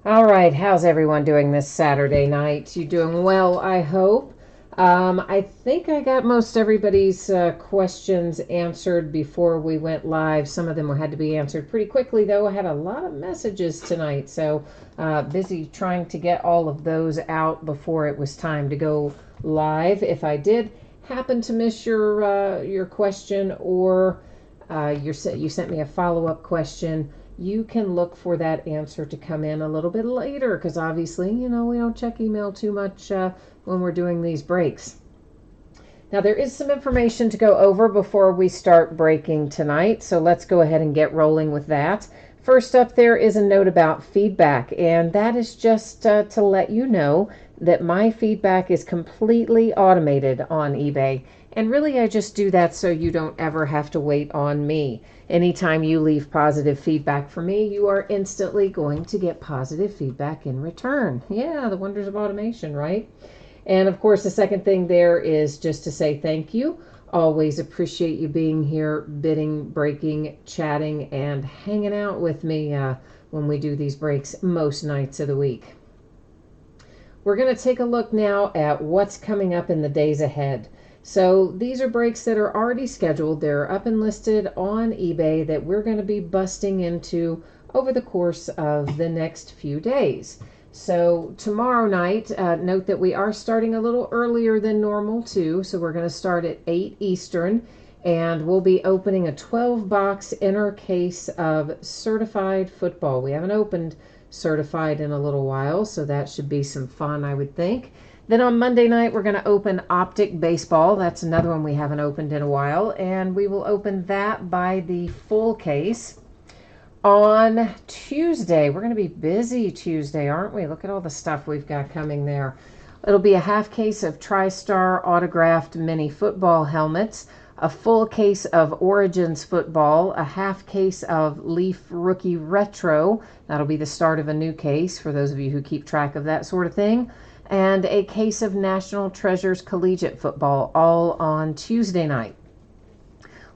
All right, how's everyone doing this Saturday night? You doing well, I hope. I think I got most everybody's questions answered before we went live. Some of them had to be answered pretty quickly, though. I had a lot of messages tonight, so busy trying to get all of those out before it was time to go live. If I did happen to miss your question or you sent me a follow-up question, you can look for that answer to come in a little bit later because obviously, we don't check email too much when we're doing these breaks. Now, there is some information to go over before we start breaking tonight, so let's go ahead and get rolling with that. First up, there is a note about feedback, and that is just to let you know that my feedback is completely automated on eBay. And really, I just do that so you don't ever have to wait on me. Anytime you leave positive feedback for me, you are instantly going to get positive feedback in return. Yeah, the wonders of automation, right? And of course, the second thing there is just to say thank you. Always appreciate you being here, bidding, breaking, chatting, and hanging out with me when we do these breaks most nights of the week. We're going to take a look now at what's coming up in the days ahead. So these are breaks that are already scheduled. They're up and listed on eBay that we're going to be busting into over the course of the next few days. So tomorrow night, note that we are starting a little earlier than normal too. So we're going to start at 8 Eastern and we'll be opening a 12-box inner case of certified football. We haven't opened certified in a little while, so that should be some fun, I would think. Then on Monday night, we're going to open Optic Baseball. That's another one we haven't opened in a while, and we will open that by the full case. On Tuesday, we're going to be busy Tuesday, aren't we? Look at all the stuff we've got coming there. It'll be a half case of TriStar autographed mini football helmets, a full case of Origins football, a half case of Leaf Rookie Retro. That'll be the start of a new case for those of you who keep track of that sort of thing. And a case of National Treasures Collegiate Football, all on Tuesday night.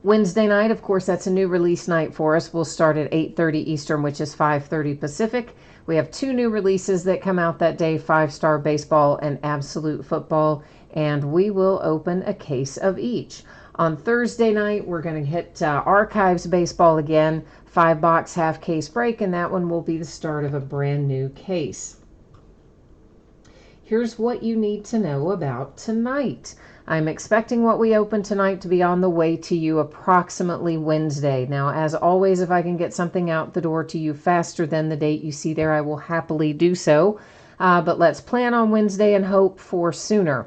Wednesday night, of course, that's a new release night for us. We'll start at 8:30 Eastern, which is 5:30 Pacific. We have two new releases that come out that day, 5-Star Baseball and Absolute Football, and we will open a case of each. On Thursday night, we're going to hit Archives Baseball again, 5-box half case break, and that one will be the start of a brand new case. Here's what you need to know about tonight. I'm expecting what we open tonight to be on the way to you approximately Wednesday. Now, as always, if I can get something out the door to you faster than the date you see there, I will happily do so. But let's plan on Wednesday and hope for sooner.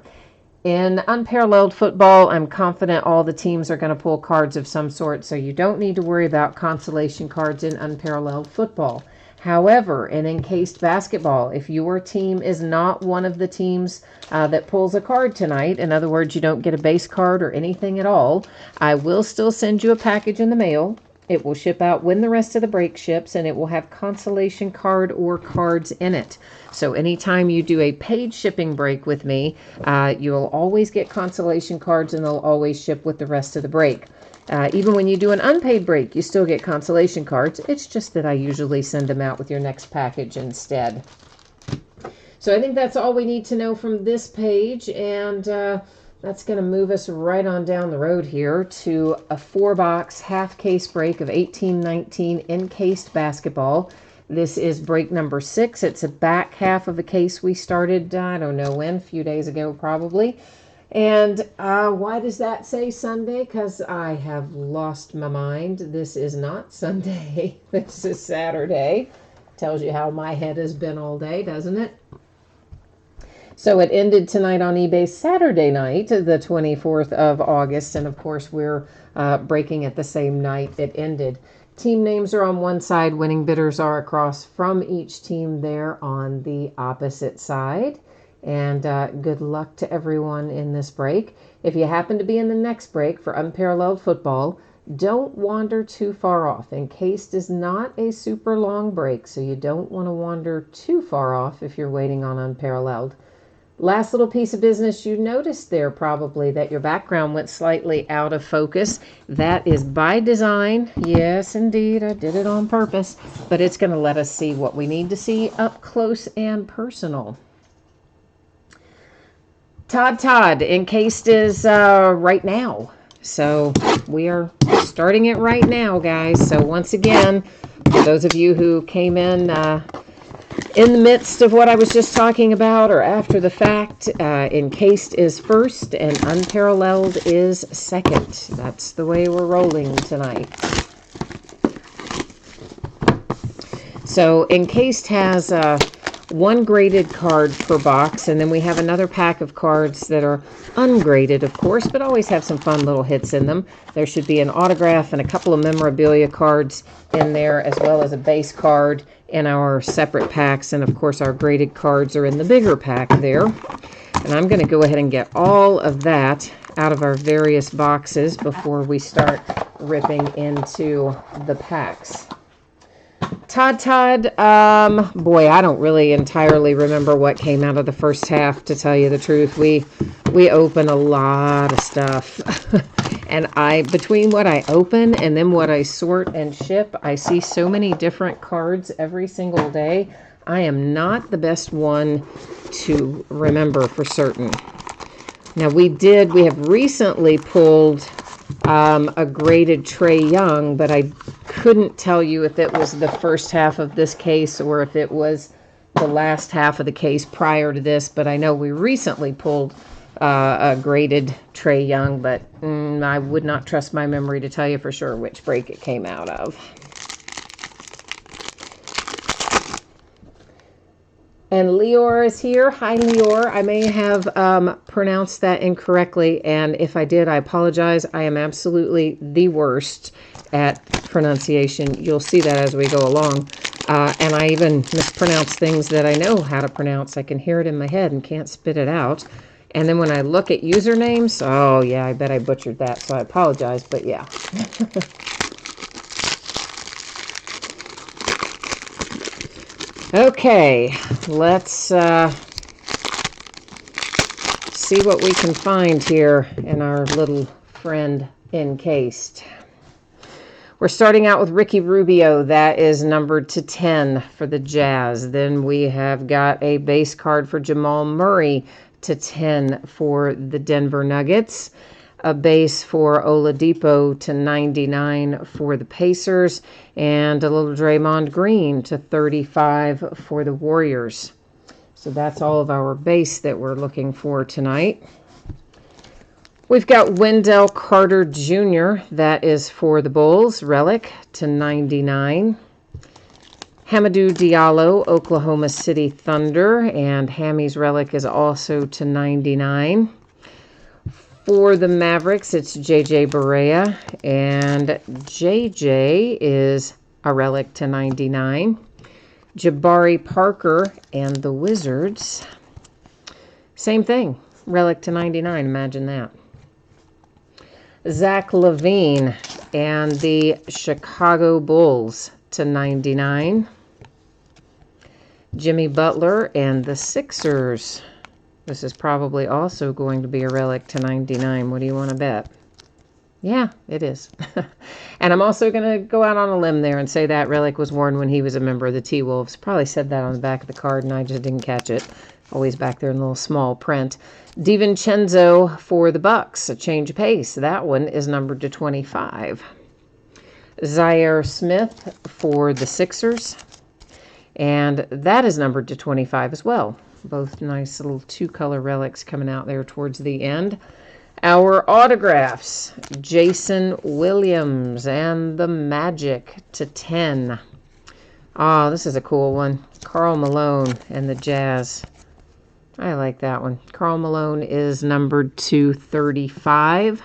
In Unparalleled Football, I'm confident all the teams are going to pull cards of some sort, so you don't need to worry about consolation cards in Unparalleled Football. However, in Encased Basketball, if your team is not one of the teams that pulls a card tonight, in other words, you don't get a base card or anything at all, I will still send you a package in the mail. It will ship out when the rest of the break ships, and it will have consolation card or cards in it. So anytime you do a paid shipping break with me, you'll always get consolation cards, and they'll always ship with the rest of the break. Even when you do an unpaid break, you still get consolation cards. It's just that I usually send them out with your next package instead. So I think that's all we need to know from this page, and that's going to move us right on down the road here to a 4-box half case break of 1819 Encased Basketball. This is break number 6. It's a back half of a case we started, I don't know when, a few days ago probably. And why does that say Sunday? Because I have lost my mind. This is not Sunday. This is Saturday. Tells you how my head has been all day, doesn't it? So it ended tonight on eBay Saturday night, the 24th of August. And of course, we're breaking at the same night it ended. Team names are on one side. Winning bidders are across from each team there on the opposite side. And good luck to everyone in this break. If you happen to be in the next break for Unparalleled Football, don't wander too far off. Encased is not a super long break, so you don't want to wander too far off if you're waiting on Unparalleled. Last little piece of business you noticed there probably that your background went slightly out of focus. That is by design. Yes, indeed, I did it on purpose. But it's going to let us see what we need to see up close and personal. Todd, encased is right now. So we are starting it right now, guys. So once again, for those of you who came in the midst of what I was just talking about or after the fact, encased is first and unparalleled is second. That's the way we're rolling tonight. So encased has one graded card per box, and then we have another pack of cards that are ungraded, of course, but always have some fun little hits in them. There should be an autograph and a couple of memorabilia cards in there, as well as a base card in our separate packs, and of course our graded cards are in the bigger pack there. And I'm going to go ahead and get all of that out of our various boxes before we start ripping into the packs. Todd, boy, I don't really entirely remember what came out of the first half, to tell you the truth. We open a lot of stuff. And between what I open and then what I sort and ship, I see so many different cards every single day. I am not the best one to remember for certain. Now, we have recently pulled a graded Trae Young, but I couldn't tell you if it was the first half of this case or if it was the last half of the case prior to this. But I know we recently pulled a graded Trae Young, but I would not trust my memory to tell you for sure which break it came out of. And Lior is here. Hi, Lior. I may have pronounced that incorrectly, and if I did, I apologize. I am absolutely the worst at pronunciation. You'll see that as we go along. And I even mispronounce things that I know how to pronounce. I can hear it in my head and can't spit it out. And then when I look at usernames, oh, yeah, I bet I butchered that, so I apologize, but yeah. Okay, let's see what we can find here in our little friend encased. We're starting out with Ricky Rubio. That is numbered to 10 for the Jazz. Then we have got a base card for Jamal Murray to 10 for the Denver Nuggets. A base for Oladipo to 99 for the Pacers, and a little Draymond Green to 35 for the Warriors. So that's all of our base that we're looking for tonight. We've got Wendell Carter Jr. That is for the Bulls, relic to 99. Hamidou Diallo, Oklahoma City Thunder, and Hammy's relic is also to 99. For the Mavericks, it's J.J. Barea, and J.J. is a relic to 99. Jabari Parker and the Wizards, same thing, relic to 99, imagine that. Zach LaVine and the Chicago Bulls to 99. Jimmy Butler and the Sixers. This is probably also going to be a relic to 99. What do you want to bet? Yeah, it is. And I'm also going to go out on a limb there and say that relic was worn when he was a member of the T-Wolves. Probably said that on the back of the card, and I just didn't catch it. Always back there in a little small print. DiVincenzo for the Bucks, a change of pace. That one is numbered to 25. Zaire Smith for the Sixers. And that is numbered to 25 as well. Both nice little two-color relics coming out there towards the end. Our autographs, Jason Williams and the Magic to 10. Oh, this is a cool one. Karl Malone and the Jazz. I like that one. Karl Malone is numbered to 35.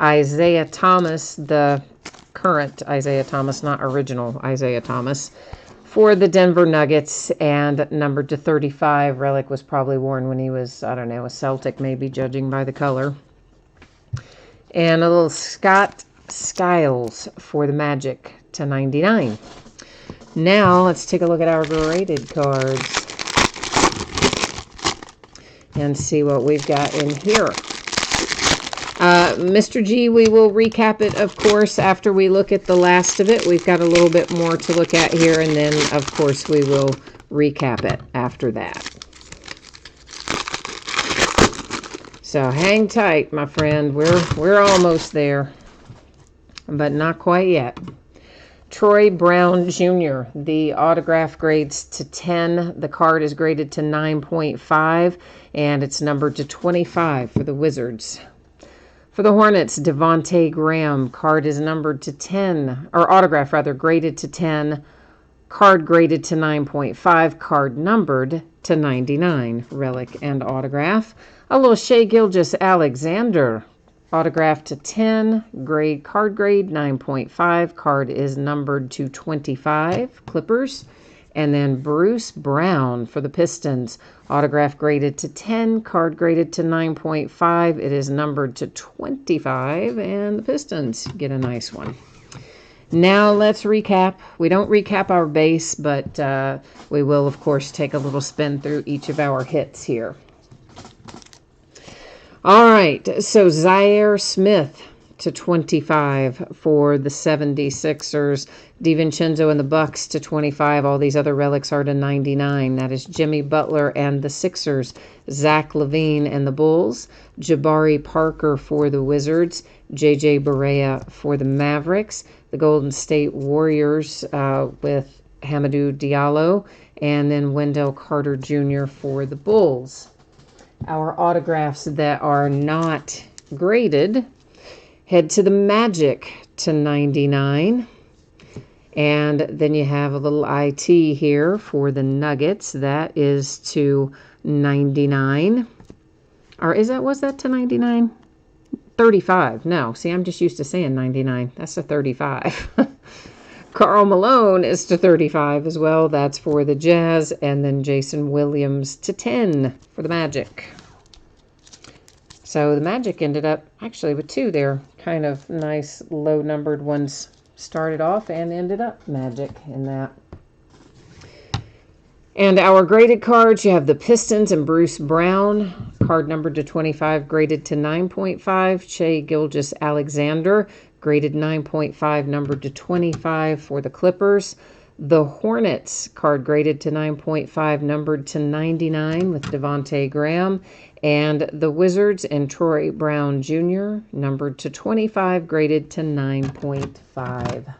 Isaiah Thomas, the current Isaiah Thomas, not original Isaiah Thomas, for the Denver Nuggets, and numbered to 35. Relic was probably worn when he was, I don't know, a Celtic maybe, judging by the color. And a little Scott Skiles for the Magic to 99. Now let's take a look at our graded cards. and see what we've got in here. Mr. G, we will recap it, of course, after we look at the last of it. We've got a little bit more to look at here, and then, of course, we will recap it after that. So hang tight, my friend. We're almost there, but not quite yet. Troy Brown Jr., the autograph grades to 10. The card is graded to 9.5, and it's numbered to 25 for the Wizards. For the Hornets, Devontae Graham, card is numbered to 10, or autograph rather, graded to 10, card graded to 9.5, card numbered to 99, relic and autograph. A little Shai Gilgeous-Alexander, autograph to 10, card grade 9.5, card is numbered to 25, Clippers. And then Bruce Brown for the Pistons, autograph graded to 10, card graded to 9.5. It is numbered to 25, and the Pistons get a nice one. Now let's recap. We don't recap our base, but we will, of course, take a little spin through each of our hits here. All right, so Zaire Smith to 25 for the 76ers. DiVincenzo and the Bucks to 25. All these other relics are to 99. That is Jimmy Butler and the Sixers. Zach LaVine and the Bulls. Jabari Parker for the Wizards. JJ Barea for the Mavericks. The Golden State Warriors with Hamidou Diallo. And then Wendell Carter Jr. for the Bulls. Our autographs that are not graded head to the Magic to 99. And then you have a little IT here for the Nuggets. That is to 99. Or was that to 99? 35. No, see, I'm just used to saying 99. That's a 35. Karl Malone is to 35 as well. That's for the Jazz. And then Jason Williams to 10 for the Magic. So the Magic ended up actually with two there. Kind of nice low-numbered ones started off and ended up Magic in that. And our graded cards, you have the Pistons and Bruce Brown. Card numbered to 25, graded to 9.5. Shai Gilgeous-Alexander, graded 9.5, numbered to 25 for the Clippers. The Hornets, card graded to 9.5, numbered to 99 with Devontae Graham. And the Wizards and Troy Brown Jr., numbered to 25, graded to 9.5.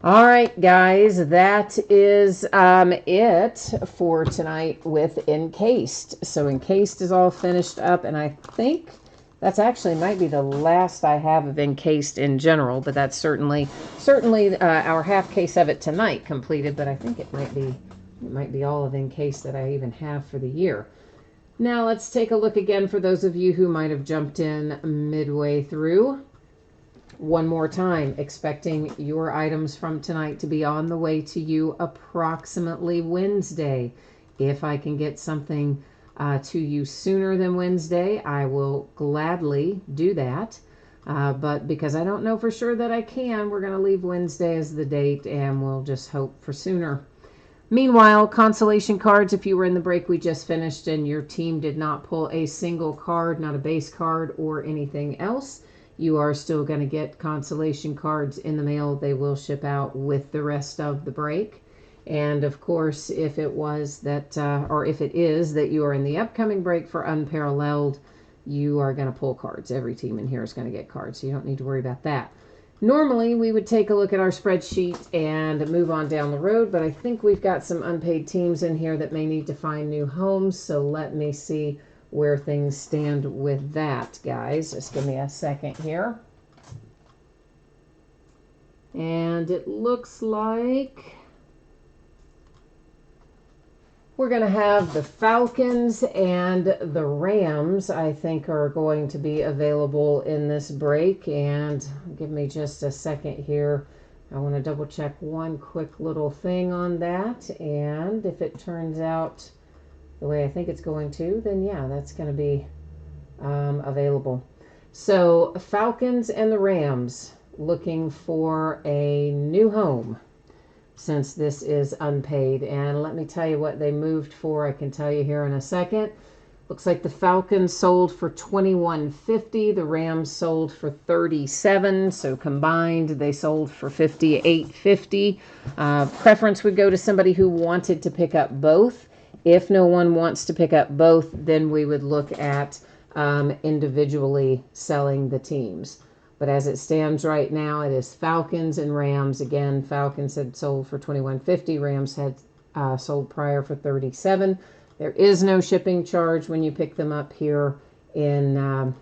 All right, guys, that is it for tonight with Encased. So Encased is all finished up, and I think that's actually might be the last I have of Encased in general, but that's certainly our half case of it tonight completed, but I think it might be all of Encased that I even have for the year. Now let's take a look again for those of you who might have jumped in midway through. One more time, expecting your items from tonight to be on the way to you approximately Wednesday. If I can get something to you sooner than Wednesday, I will gladly do that. But because I don't know for sure that I can, we're going to leave Wednesday as the date, and we'll just hope for sooner. Meanwhile, consolation cards, if you were in the break we just finished and your team did not pull a single card, not a base card or anything else, you are still going to get consolation cards in the mail. They will ship out with the rest of the break. And of course, if it was that, or if it is that you are in the upcoming break for Unparalleled, you are going to pull cards. Every team in here is going to get cards, so you don't need to worry about that. Normally, we would take a look at our spreadsheet and move on down the road, but I think we've got some unpaid teams in here that may need to find new homes, so let me see where things stand with that, guys. Just give me a second here. And it looks like we're going to have the Falcons and the Rams, I think, are going to be available in this break. And give me just a second here. I want to double check one quick little thing on that. And if it turns out the way I think it's going to, then yeah, that's going to be available. So Falcons and the Rams looking for a new home since this is unpaid. And let me tell you what they moved for. I can tell you here in a second. Looks like the Falcons sold for $21.50. The Rams sold for $37. So combined, they sold for $58.50. Preference would go to somebody who wanted to pick up both. If no one wants to pick up both, then we would look at individually selling the teams. But as it stands right now, it is Falcons and Rams. Again, Falcons had sold for $21.50. Rams had sold prior for $37. There is no shipping charge when you pick them up here in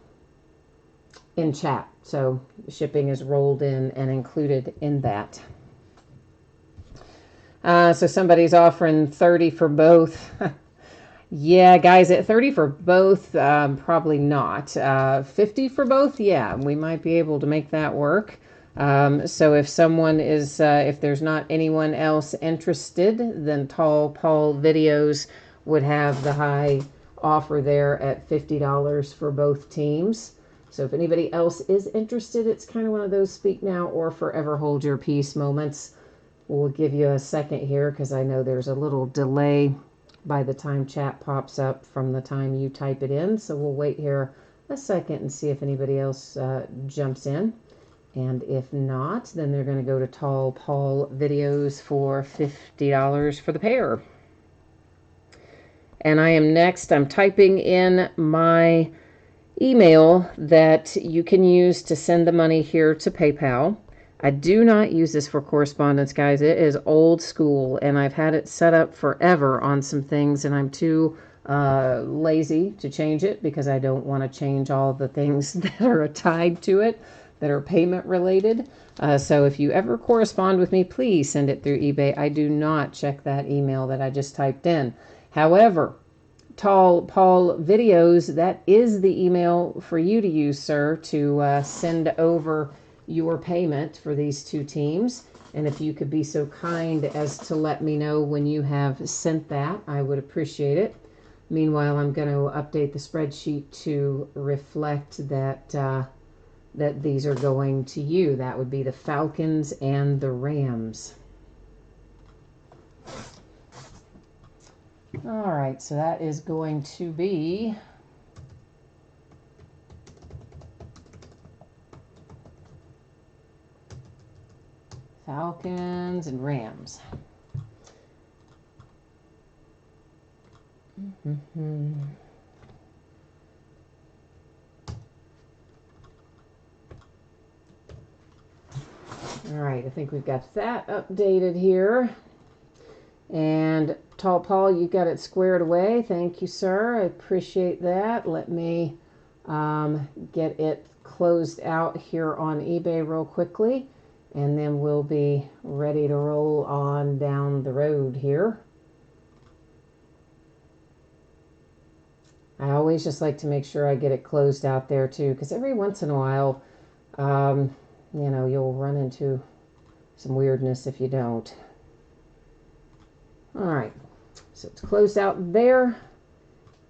chat. So shipping is rolled in and included in that. So somebody's offering 30 for both. Yeah, guys, at 30 for both, probably not. 50 for both, yeah, we might be able to make that work. So if someone is, if there's not anyone else interested, then Tall Paul Videos would have the high offer there at $50 for both teams. So if anybody else is interested, it's kind of one of those speak now or forever hold your peace moments. We'll give you a second here because I know there's a little delay by the time chat pops up from the time you type it in. So we'll wait here a second and see if anybody else jumps in. And if not, then they're going to go to Tall Paul Videos for $50 for the pair. And I am next. I'm typing in my email that you can use to send the money here to PayPal. I do not use this for correspondence, guys. It is old school, and I've had it set up forever on some things, and I'm too lazy to change it because I don't want to change all the things that are tied to it that are payment related. So if you ever correspond with me, please send it through eBay. I do not check that email that I just typed in. However, Tall Paul Videos, that is the email for you to use, sir, to send over your payment for these two teams. And if you could be so kind as to let me know when you have sent that, I would appreciate it. Meanwhile, I'm going to update the spreadsheet to reflect that that these are going to you. That would be the Falcons and the Rams. All right, so that is going to be Falcons and Rams. All right, I think we've got that updated here. And Tall Paul, you got it squared away. Thank you, sir. I appreciate that. Let me get it closed out here on eBay real quickly, and then we'll be ready to roll on down the road here. I always just like to make sure I get it closed out there too, because every once in a while, you know, you'll run into some weirdness if you don't. All right, so it's closed out there,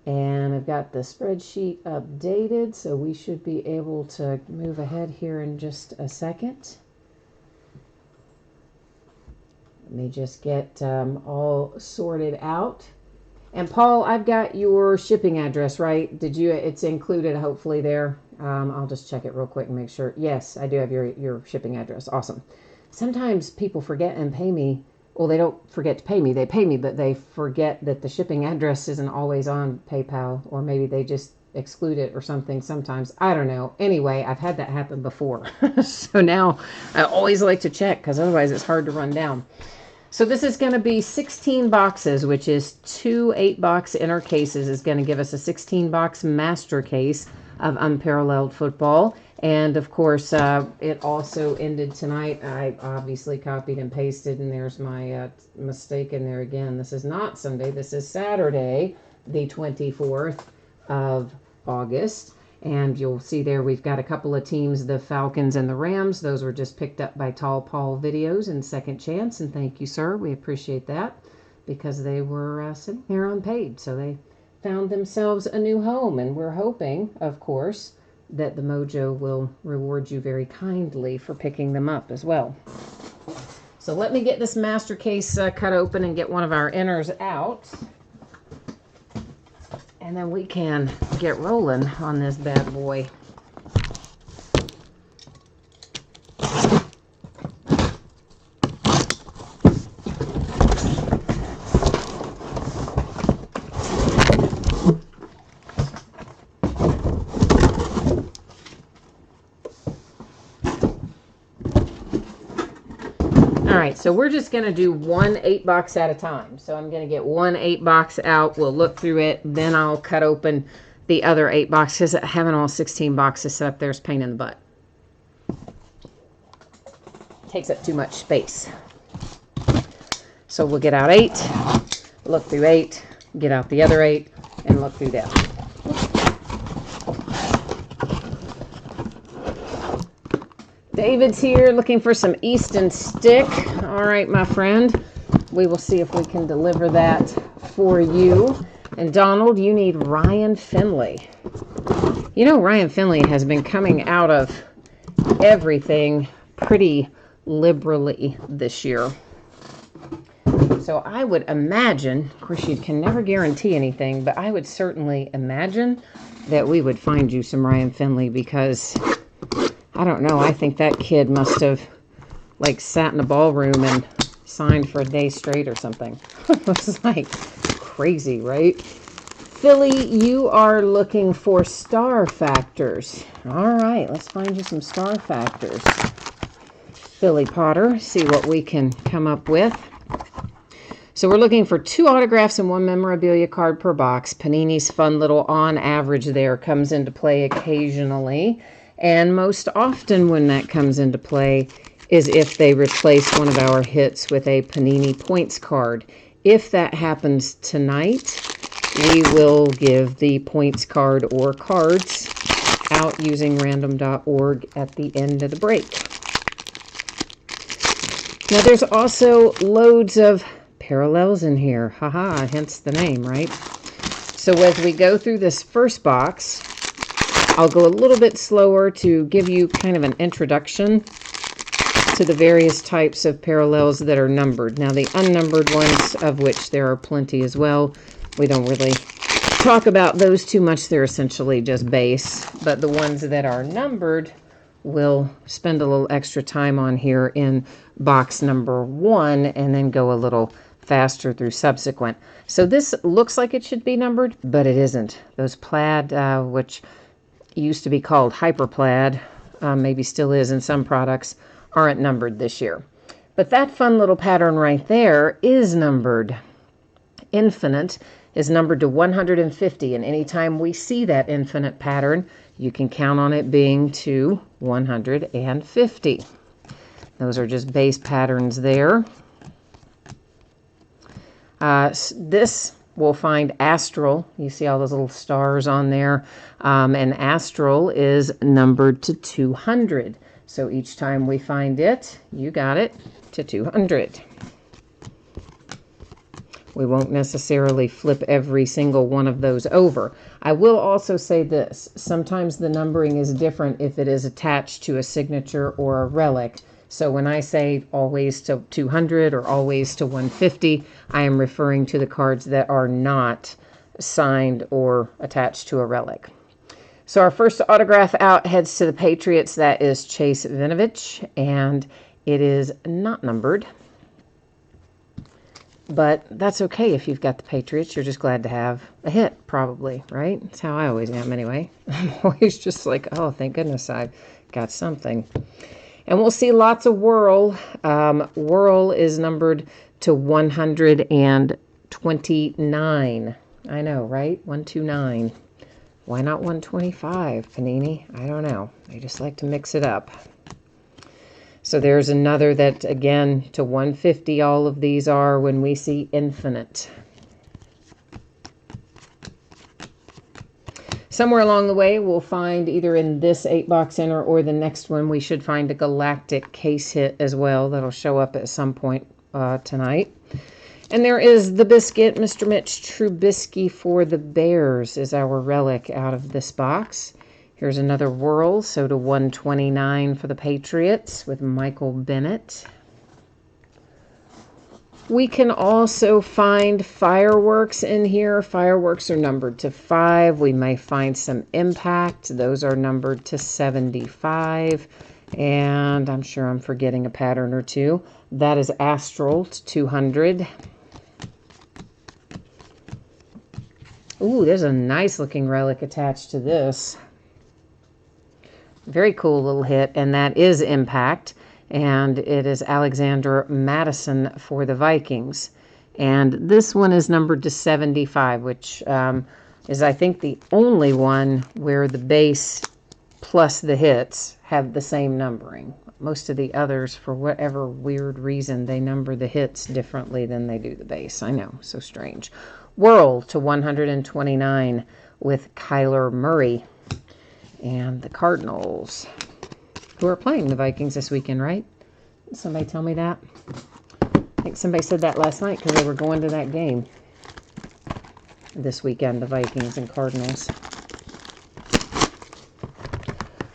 and I've got the spreadsheet updated, so we should be able to move ahead here in just a second. Let me just get all sorted out. And Paul, I've got your shipping address, right? Did you? It's included, hopefully, there. I'll just check it real quick and make sure. Yes, I do have your shipping address. Awesome. Sometimes people forget and pay me. Well, they don't forget to pay me. They pay me, but they forget that the shipping address isn't always on PayPal, or maybe they just exclude it or something sometimes. I don't know. Anyway, I've had that happen before. So now I always like to check because otherwise it's hard to run down. So this is going to be 16 boxes, which is 2 8-box inner cases is going to give us a 16-box master case of Unparalleled Football. And of course, it also ended tonight. I obviously copied and pasted, and there's my mistake in there again. This is not Sunday. This is Saturday, the 24th of August. And you'll see there we've got a couple of teams, the Falcons and the Rams. Those were just picked up by Tall Paul Videos and Second Chance. And thank you, sir. We appreciate that because they were sitting there unpaid. So they found themselves a new home. And we're hoping, of course, that the Mojo will reward you very kindly for picking them up as well. So let me get this master case cut open and get one of our inners out. And then we can get rolling on this bad boy. Alright, so we're just going to do one 8-box at a time. So I'm going to get one 8-box out. We'll look through it. Then I'll cut open the other 8 boxes. Having all 16 boxes set up there is a pain in the butt. Takes up too much space. So we'll get out 8, look through 8, get out the other 8, and look through that. David's here looking for some Easton stick. All right, my friend. We will see if we can deliver that for you. And Donald, you need Ryan Finley. You know, Ryan Finley has been coming out of everything pretty liberally this year. So I would imagine, of course you can never guarantee anything, but I would certainly imagine that we would find you some Ryan Finley because... I don't know. I think that kid must have, like, sat in a ballroom and signed for a day straight or something. It was, like, crazy, right? Philly, you are looking for star factors. All right, let's find you some star factors. Philly Potter, see what we can come up with. So we're looking for 2 autographs and 1 memorabilia card per box. Panini's fun little on average there comes into play occasionally. And most often when that comes into play is if they replace one of our hits with a Panini points card. If that happens tonight, we will give the points card or cards out using random.org at the end of the break. Now there's also loads of parallels in here. Haha, hence the name, right? So as we go through this first box, I'll go a little bit slower to give you kind of an introduction to the various types of parallels that are numbered. Now, the unnumbered ones, of which there are plenty as well, we don't really talk about those too much. They're essentially just base. But the ones that are numbered, we'll spend a little extra time on here in box number 1 and then go a little faster through subsequent. So this looks like it should be numbered, but it isn't. Those plaid, which... used to be called Hyper Plaid, maybe still is in some products, aren't numbered this year. But that fun little pattern right there is numbered. Infinite is numbered to 150, and anytime we see that infinite pattern, you can count on it being to 150. Those are just base patterns there. This... we'll find Astral. You see all those little stars on there. And Astral is numbered to 200. So each time we find it, you got it, to 200. We won't necessarily flip every single one of those over. I will also say this. Sometimes the numbering is different if it is attached to a signature or a relic. So when I say always to 200 or always to 150, I am referring to the cards that are not signed or attached to a relic. So our first autograph out heads to the Patriots. That is Chase Vinovich, and it is not numbered. But that's okay if you've got the Patriots. You're just glad to have a hit, probably, right? That's how I always am anyway. I'm always just like, oh, thank goodness I got something. And we'll see lots of Whirl. Whirl is numbered to 129. I know, right? 129. Why not 125, Panini? I don't know. They just like to mix it up. So there's another that, again, to 150 all of these are when we see Infinite. Somewhere along the way, we'll find either in this 8-box inner or the next one, we should find a Galactic case hit as well. That'll show up at some point tonight. And there is the biscuit. Mr. Mitch Trubisky for the Bears is our relic out of this box. Here's another Whirl, so to 129 for the Patriots with Michael Bennett. We can also find fireworks in here. Fireworks are numbered to 5. We may find some impact. Those are numbered to 75. And I'm sure I'm forgetting a pattern or two. That is astral to 200. Ooh, there's a nice looking relic attached to this. Very cool little hit, and that is impact. And it is Alexander Madison for the Vikings. And this one is numbered to 75, which is, I think, the only one where the base plus the hits have the same numbering. Most of the others, for whatever weird reason, they number the hits differently than they do the base. I know, so strange. Whirl to 129 with Kyler Murray. And the Cardinals, who are playing the Vikings this weekend, right? Somebody tell me that? I think somebody said that last night because they were going to that game this weekend, the Vikings and Cardinals.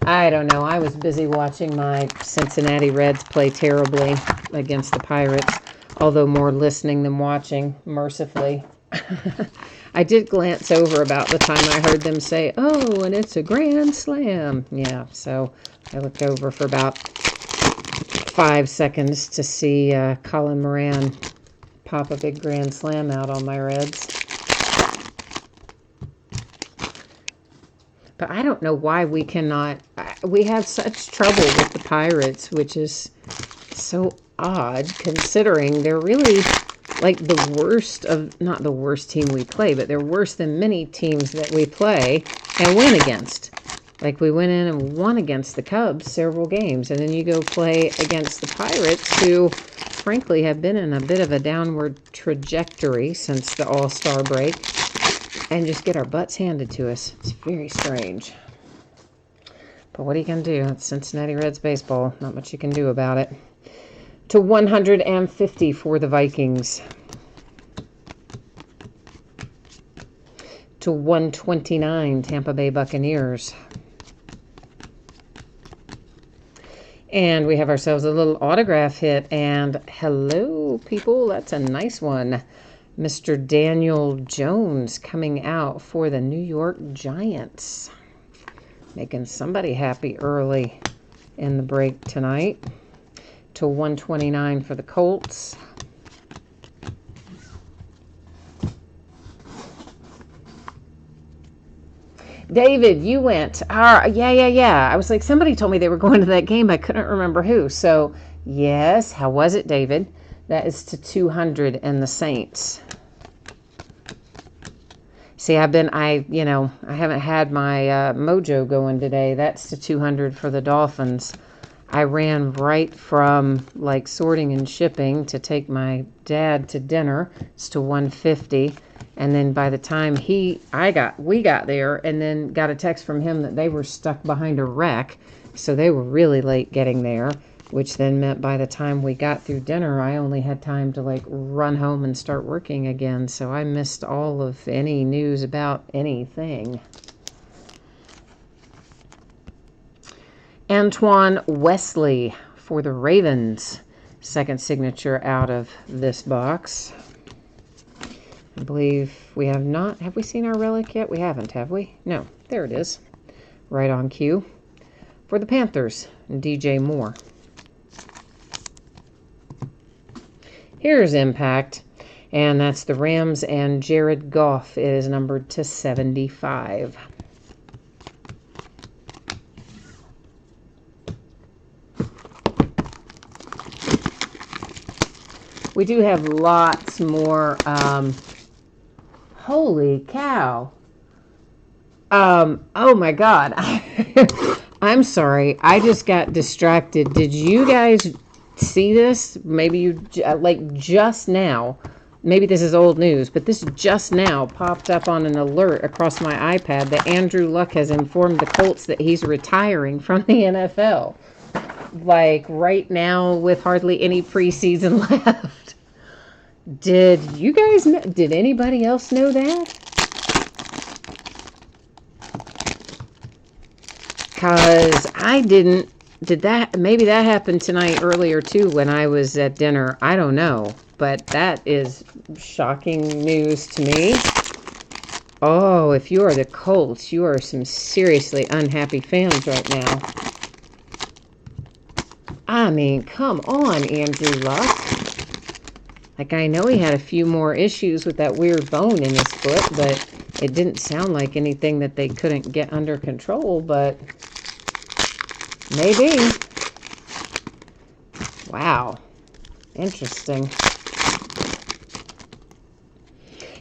I don't know. I was busy watching my Cincinnati Reds play terribly against the Pirates, although more listening than watching, mercifully. I did glance over about the time I heard them say, "Oh, and it's a grand slam." Yeah, so I looked over for about 5 seconds to see Colin Moran pop a big grand slam out on my Reds. But I don't know why we cannot. We have such trouble with the Pirates, which is so odd considering they're really like the worst of, not the worst team we play, but they're worse than many teams that we play and win against. Like we went in and won against the Cubs several games, and then you go play against the Pirates, who frankly have been in a bit of a downward trajectory since the All-Star break, and just get our butts handed to us. It's very strange. But what are you going to do? It's Cincinnati Reds baseball. Not much you can do about it. To 150 for the Vikings. To 129, Tampa Bay Buccaneers. And we have ourselves a little autograph hit. And hello, people. That's a nice one. Mr. Daniel Jones coming out for the New York Giants. Making somebody happy early in the break tonight. To 129 for the Colts. David, you went. Yeah. I was like, somebody told me they were going to that game. I couldn't remember who. So, yes. How was it, David? That is to 200 and the Saints. See, I haven't had my mojo going today. That's to 200 for the Dolphins. I ran right from like sorting and shipping to take my dad to dinner. It's to 150. And then by the time we got there, and then got a text from him that they were stuck behind a wreck. So they were really late getting there, which then meant by the time we got through dinner, I only had time to like run home and start working again. So I missed all of any news about anything. Antoine Wesley for the Ravens. Second signature out of this box. I believe we have not. Have we seen our relic yet? We haven't, have we? No. There it is. Right on cue. For the Panthers, DJ Moore. Here's impact. And that's the Rams and Jared Goff. It is numbered to 75. We do have lots more. Holy cow. Oh my God. I'm sorry. I just got distracted. Did you guys see this? Maybe you, like just now, maybe this is old news, but this just now popped up on an alert across my iPad that Andrew Luck has informed the Colts that he's retiring from the NFL. Like right now with hardly any preseason left. Did you guys know? Did anybody else know that? Because I didn't. maybe that happened tonight earlier too when I was at dinner. I don't know, but that is shocking news to me. Oh, if you are the Colts, you are some seriously unhappy fans right now. I mean, come on, Andrew Luck. Like, I know he had a few more issues with that weird bone in his foot, but it didn't sound like anything that they couldn't get under control, but maybe. Wow. Interesting.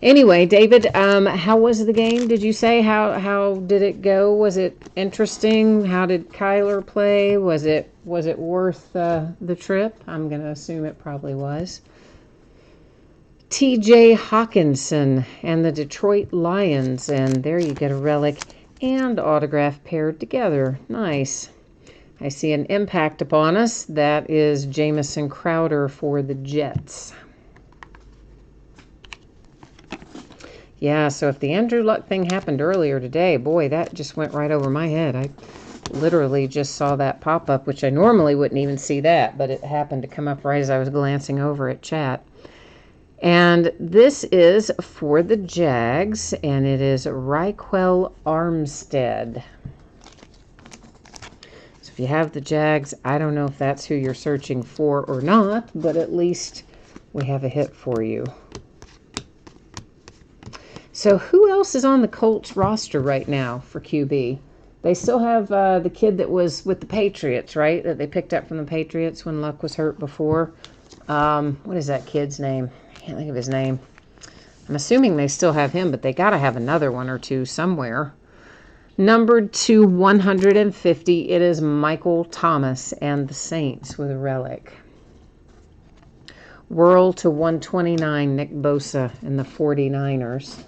Anyway, David, how was the game? Did you say how did it go? Was it interesting? How did Kyler play? Was it worth the trip? I'm gonna assume it probably was. T.J. Hawkinson and the Detroit Lions, and there you get a relic and autograph paired together. Nice. I see an impact upon us. That is Jamison Crowder for the Jets. Yeah, so if the Andrew Luck thing happened earlier today, boy, that just went right over my head. I literally just saw that pop up, which I normally wouldn't even see that, but it happened to come up right as I was glancing over at chat. And this is for the Jags, and it is Raquel Armstead. So if you have the Jags, I don't know if that's who you're searching for or not, but at least we have a hit for you. So who else is on the Colts roster right now for QB? They still have the kid that was with the Patriots, right? That they picked up from the Patriots when Luck was hurt before. What is that kid's name? I can't think of his name. I'm assuming they still have him, but they got to have another one or two somewhere. Numbered to 150, it is Michael Thomas and the Saints with a relic. World to 129, Nick Bosa and the 49ers.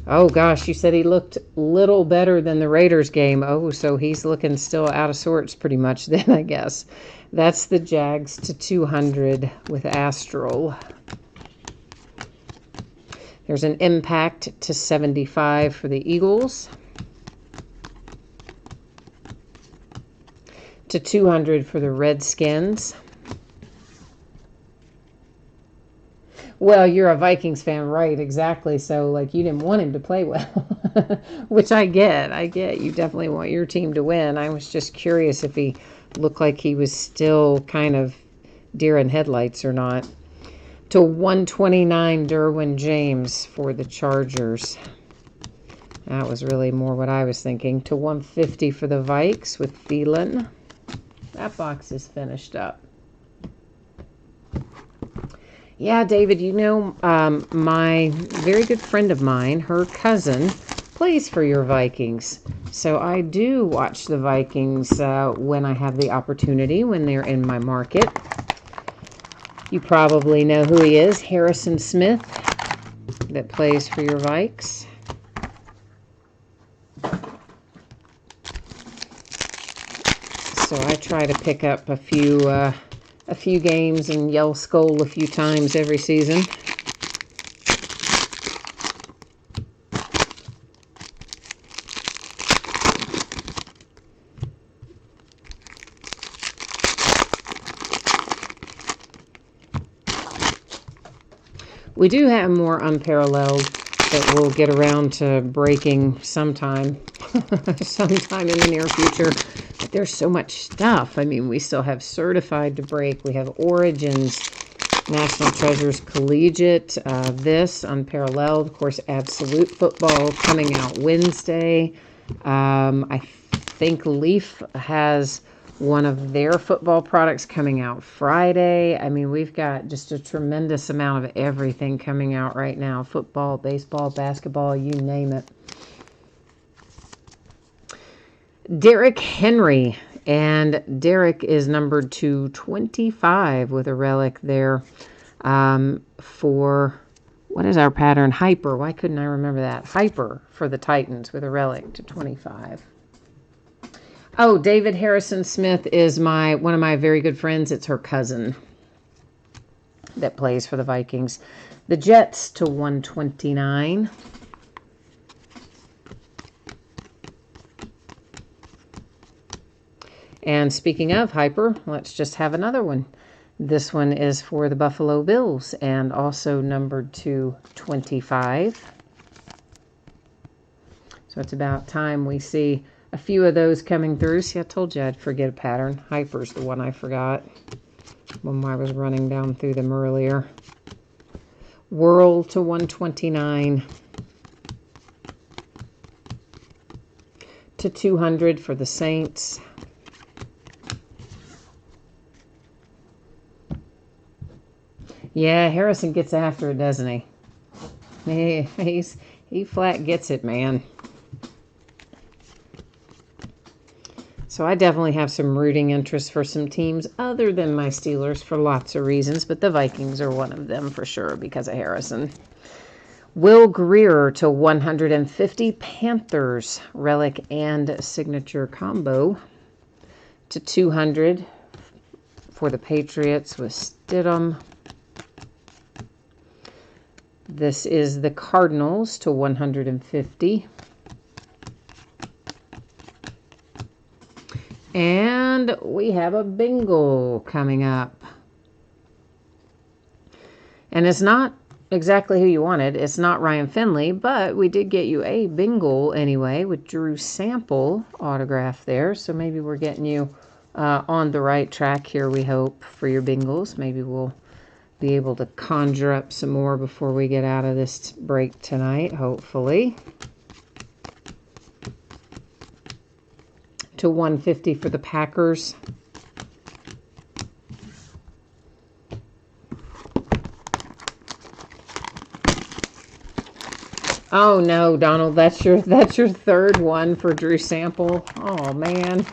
Oh, gosh, you said he looked little better than the Raiders game. Oh, so he's looking still out of sorts pretty much then, I guess. That's the Jags to 200 with Astral. There's an impact to 75 for the Eagles. To 200 for the Redskins. Well, you're a Vikings fan, right? Exactly. So, like, you didn't want him to play well, which I get. You definitely want your team to win. I was just curious if he looked like he was still kind of deer in headlights or not. To 129, Derwin James for the Chargers. That was really more what I was thinking. To 150 for the Vikes with Thielen. That box is finished up. Yeah, David, you know, my very good friend of mine, her cousin, plays for your Vikings. So I do watch the Vikings when I have the opportunity, when they're in my market. You probably know who he is, Harrison Smith, that plays for your Vikes. So I try to pick up a few games and yell skull a few times every season. We do have more unparalleled that we'll get around to breaking sometime in the near future. But there's so much stuff. I mean, we still have Certified to break. We have Origins, National Treasures Collegiate, this, Unparalleled. Of course, Absolute Football coming out Wednesday. I think Leaf has one of their football products coming out Friday. I mean, we've got just a tremendous amount of everything coming out right now. Football, baseball, basketball, you name it. Derrick Henry. And Derrick is numbered to 25 with a relic there for, what is our pattern? Hyper. Why couldn't I remember that? Hyper for the Titans with a relic to 25. Oh, David Harrison Smith is one of my very good friends. It's her cousin that plays for the Vikings. The Jets to 129. And speaking of hyper, let's just have another one. This one is for the Buffalo Bills and also numbered to 25. So it's about time we see a few of those coming through. See, I told you I'd forget a pattern. Hyper's the one I forgot when I was running down through them earlier. Whirl to 129. To 200 for the Saints. Yeah, Harrison gets after it, doesn't he? He flat gets it, man. So I definitely have some rooting interest for some teams other than my Steelers for lots of reasons, but the Vikings are one of them for sure because of Harrison. Will Greer to 150, Panthers, relic and signature combo. To 200 for the Patriots with Stidham. This is the Cardinals to 150. And we have a bingo coming up. And it's not exactly who you wanted. It's not Ryan Finley, but we did get you a bingo anyway with Drew Sample autograph there. So maybe we're getting you on the right track here, we hope, for your bingos. Maybe we'll be able to conjure up some more before we get out of this break tonight, hopefully. To 150 for the Packers. Oh no, Donald, that's your third one for Drew Sample. Oh man.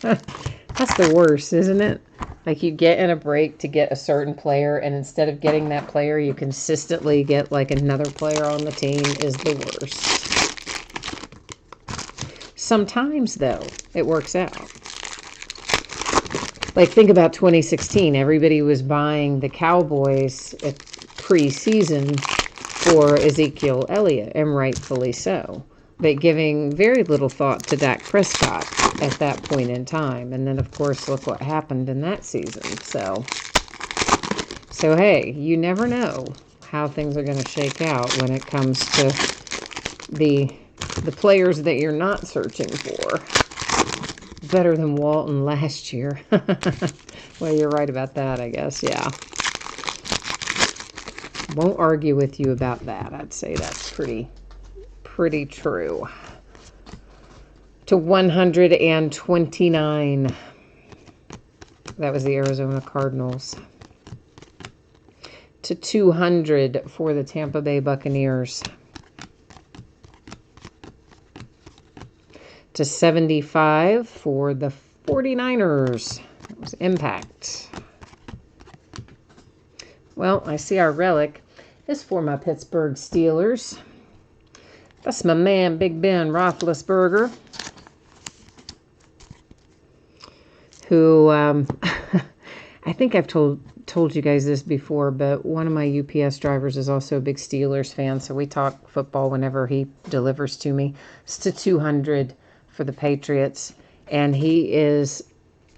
That's the worst, isn't it? Like you get in a break to get a certain player, and instead of getting that player, you consistently get like another player on the team is the worst. Sometimes, though, it works out. Like, think about 2016. Everybody was buying the Cowboys at preseason for Ezekiel Elliott, and rightfully so. But giving very little thought to Dak Prescott at that point in time. And then, of course, look what happened in that season. So hey, you never know how things are going to shake out when it comes to the players that you're not searching for. Better than Walton last year. Well, you're right about that, I guess. Yeah. Won't argue with you about that. I'd say that's pretty true. To 129. That was the Arizona Cardinals. To 200 for the Tampa Bay Buccaneers. To 75 for the 49ers. That was Impact. Well, I see our relic is for my Pittsburgh Steelers. That's my man, Big Ben Roethlisberger, who I think I've told you guys this before, but one of my UPS drivers is also a big Steelers fan, so we talk football whenever he delivers to me. It's to 200 for the Patriots, and he is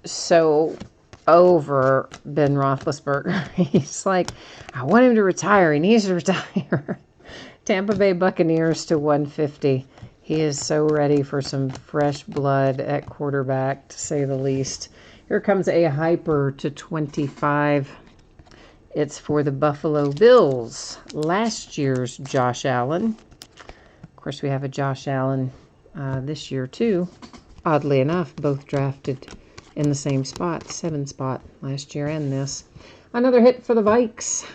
so over Ben Roethlisberger. He's like, I want him to retire. He needs to retire. Tampa Bay Buccaneers to 150. He is so ready for some fresh blood at quarterback, to say the least. Here comes a hyper to 25. It's for the Buffalo Bills. Last year's Josh Allen. Of course, we have a Josh Allen this year, too. Oddly enough, both drafted in the same spot, 7 spot last year and this. Another hit for the Vikes.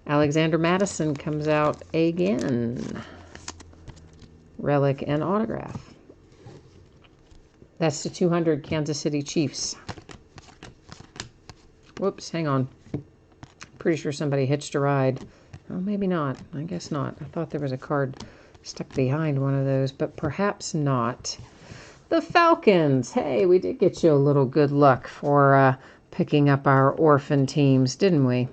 Alexander Madison comes out again. Relic and autograph. That's the 200 Kansas City Chiefs. Whoops, hang on. Pretty sure somebody hitched a ride. Oh, maybe not. I guess not. I thought there was a card stuck behind one of those, but perhaps not. The Falcons. Hey, we did get you a little good luck for picking up our orphan teams, didn't we?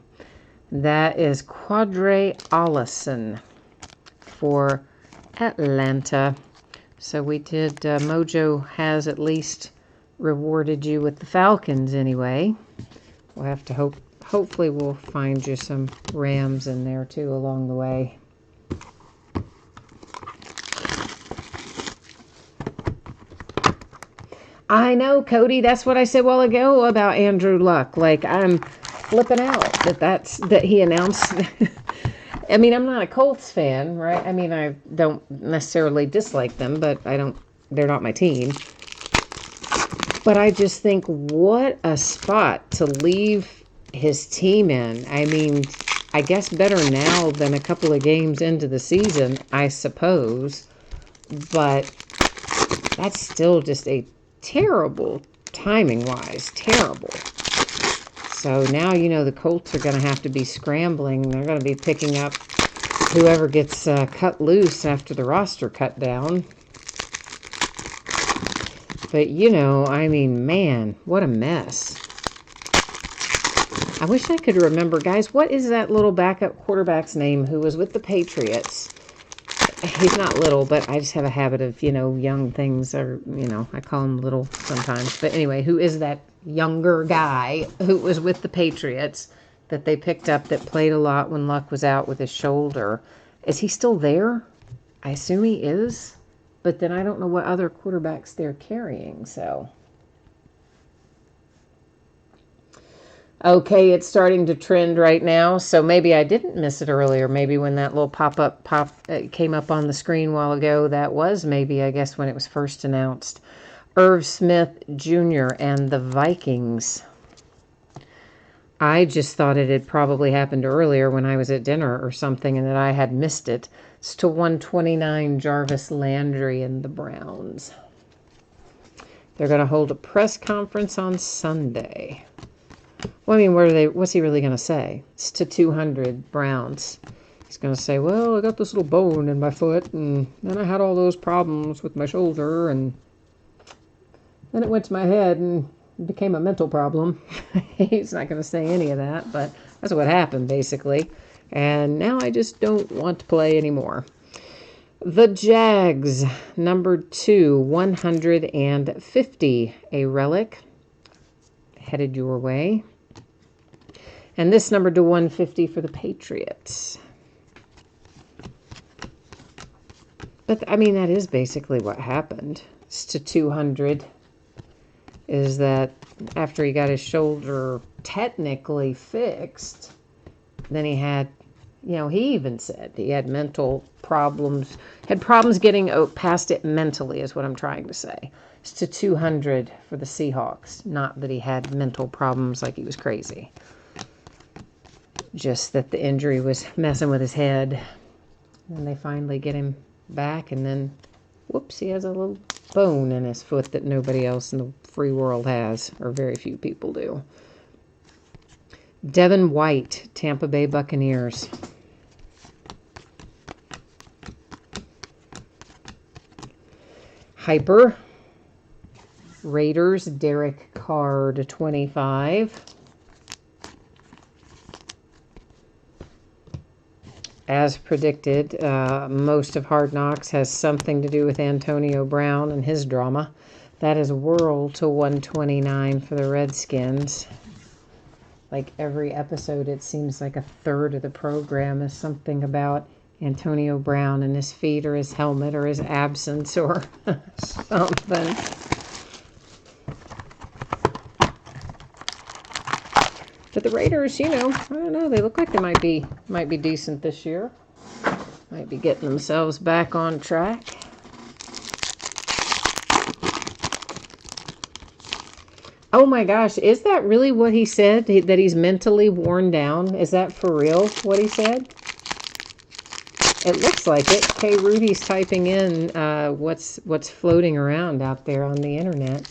That is Quadre Allison for Atlanta. So we did, Mojo has at least rewarded you with the Falcons anyway. We'll have to hopefully we'll find you some Rams in there too along the way. I know, Cody, that's what I said a while ago about Andrew Luck. Like, I'm flipping out that he announced. I mean, I'm not a Colts fan, right? I mean, I don't necessarily dislike them, but they're not my team. But I just think, what a spot to leave his team in. I mean, I guess better now than a couple of games into the season, I suppose. But that's still just a terrible, timing-wise, terrible. So now, the Colts are going to have to be scrambling. They're going to be picking up whoever gets cut loose after the roster cut down. But, I mean, man, what a mess. I wish I could remember, guys, what is that little backup quarterback's name who was with the Patriots? He's not little, but I just have a habit of, young things are, I call him little sometimes. But anyway, who is that younger guy who was with the Patriots that they picked up that played a lot when Luck was out with his shoulder? Is he still there? I assume he is. But then I don't know what other quarterbacks they're carrying, so. Okay, it's starting to trend right now, so maybe I didn't miss it earlier. Maybe when that little pop-up came up on the screen a while ago, that was maybe, I guess, when it was first announced. Irv Smith Jr. and the Vikings. I just thought it had probably happened earlier when I was at dinner or something and that I had missed it. It's to 129 Jarvis Landry and the Browns. They're going to hold a press conference on Sunday. Well, I mean, what's he really going to say? It's to 200 Browns. He's going to say, well, I got this little bone in my foot, and then I had all those problems with my shoulder, and then it went to my head and became a mental problem. He's not going to say any of that, but that's what happened, basically. And now I just don't want to play anymore. The Jags, number 2, 150, a relic, headed your way. And this number to 150 for the Patriots. But, I mean, that is basically what happened. It's to 200. Is that after he got his shoulder technically fixed, then he had, he even said he had mental problems, had problems getting past it mentally is what I'm trying to say. It's to 200 for the Seahawks. Not that he had mental problems like he was crazy. Just that the injury was messing with his head. And they finally get him back, and then, whoops, he has a little bone in his foot that nobody else in the free world has, or very few people do. Devin White, Tampa Bay Buccaneers. Hyper. Raiders, Derek Carr to 25. As predicted, most of Hard Knocks has something to do with Antonio Brown and his drama. That is Whirl to 129 for the Redskins. Like every episode, it seems like a third of the program is something about Antonio Brown and his feet or his helmet or his absence or something. But the Raiders, I don't know, they look like they might be decent this year. Might be getting themselves back on track. Oh my gosh, is that really what he said? That he's mentally worn down? Is that for real, what he said? It looks like it. K. Rudy's typing in what's floating around out there on the internet,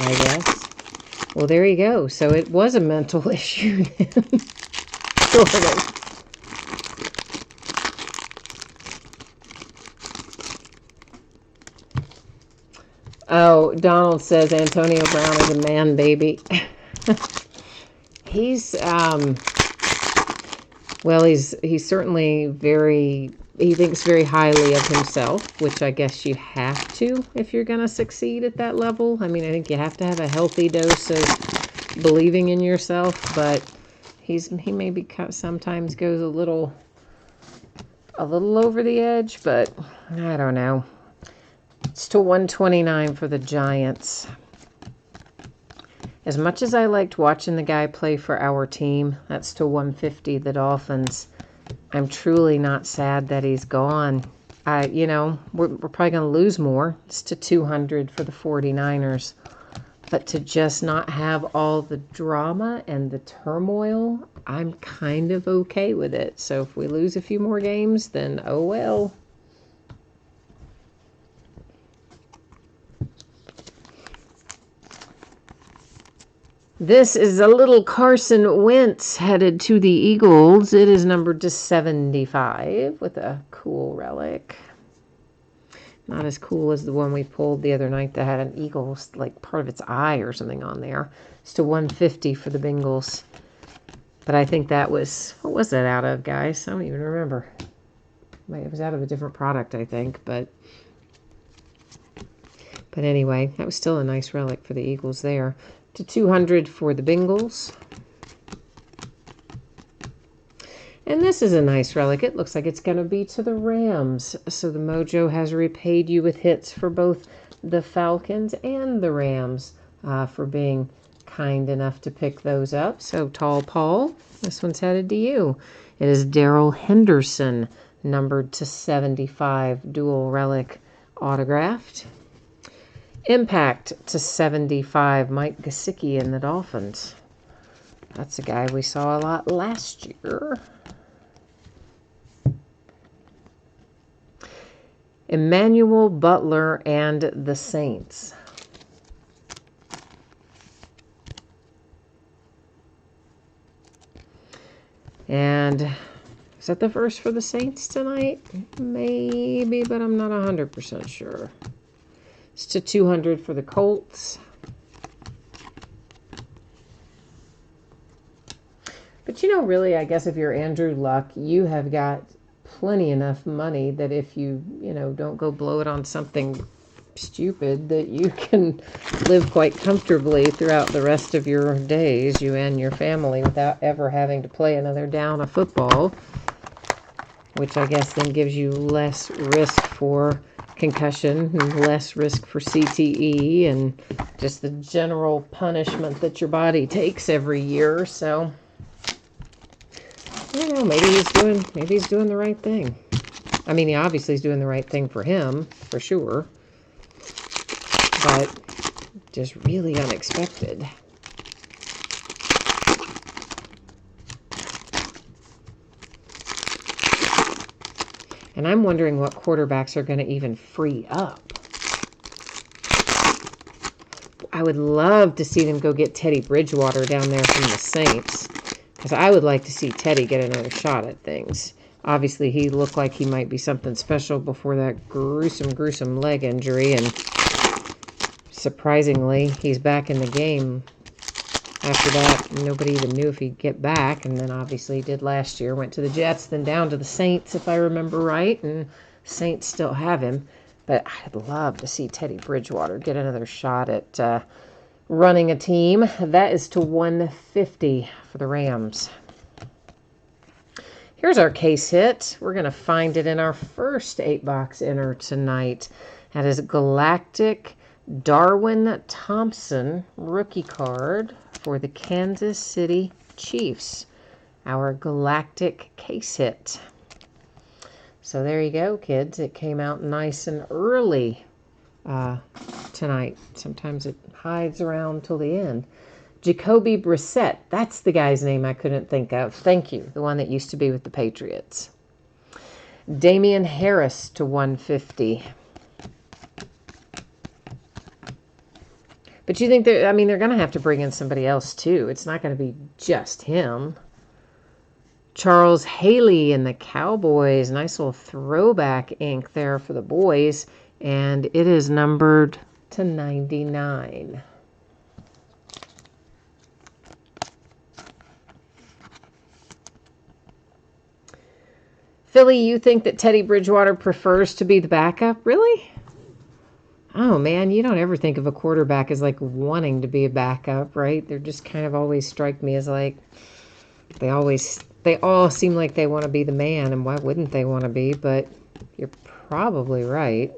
I guess. Well, there you go. So it was a mental issue. Sort of. Oh, Donald says Antonio Brown is a man baby. He's certainly very He thinks very highly of himself, which I guess you have to if you're going to succeed at that level. I mean, I think you have to have a healthy dose of believing in yourself, but he maybe sometimes goes a little over the edge, but I don't know. It's to 129 for the Giants. As much as I liked watching the guy play for our team, that's to 150, the Dolphins. I'm truly not sad that he's gone. We're probably going to lose more. It's to 200 for the 49ers. But to just not have all the drama and the turmoil, I'm kind of okay with it. So if we lose a few more games, then oh well. This is a little Carson Wentz headed to the Eagles. It is numbered to 75 with a cool relic. Not as cool as the one we pulled the other night that had an Eagles, like part of its eye or something on there. It's to 150 for the Bengals. But I think that was, what was that out of, guys? I don't even remember. It was out of a different product, I think. But anyway, that was still a nice relic for the Eagles there. To 200 for the Bengals. And this is a nice relic. It looks like it's going to be to the Rams. So the Mojo has repaid you with hits for both the Falcons and the Rams for being kind enough to pick those up. So Tall Paul, this one's headed to you. It is Darrell Henderson, numbered to 75, dual relic autographed. Impact to 75, Mike Gesicki and the Dolphins. That's a guy we saw a lot last year. Emmanuel Butler and the Saints. And is that the first for the Saints tonight? Maybe, but I'm not 100% sure. It's to 200 for the Colts. But really, I guess if you're Andrew Luck, you have got plenty enough money that if you, don't go blow it on something stupid, that you can live quite comfortably throughout the rest of your days, you and your family, without ever having to play another down of football, which I guess then gives you less risk for concussion and less risk for CTE and just the general punishment that your body takes every year. So I don't know, maybe he's doing the right thing. I mean, he obviously is doing the right thing for him, for sure. But just really unexpected. And I'm wondering what quarterbacks are going to even free up. I would love to see them go get Teddy Bridgewater down there from the Saints. Because I would like to see Teddy get another shot at things. Obviously, he looked like he might be something special before that gruesome leg injury. And surprisingly, he's back in the game. After that, nobody even knew if he'd get back. And then obviously he did last year. Went to the Jets, then down to the Saints, if I remember right. And Saints still have him. But I'd love to see Teddy Bridgewater get another shot at running a team. That is to 150 for the Rams. Here's our case hit. We're going to find it in our first 8-box inner tonight. That is Galactic Darwin Thompson rookie card for the Kansas City Chiefs. Our Galactic case hit. So there you go, kids. It came out nice and early tonight. Sometimes it hides around till the end. Jacoby Brissett. That's the guy's name I couldn't think of. Thank you. The one that used to be with the Patriots. Damian Harris to 150. But you think they're going to have to bring in somebody else too. It's not going to be just him. Charles Haley and the Cowboys. Nice little throwback ink there for the boys. And it is numbered to 99. Philly, you think that Teddy Bridgewater prefers to be the backup? Really? Oh man, you don't ever think of a quarterback as like wanting to be a backup, right? They're just kind of always strike me as like they all seem like they want to be the man, and why wouldn't they want to be? But you're probably right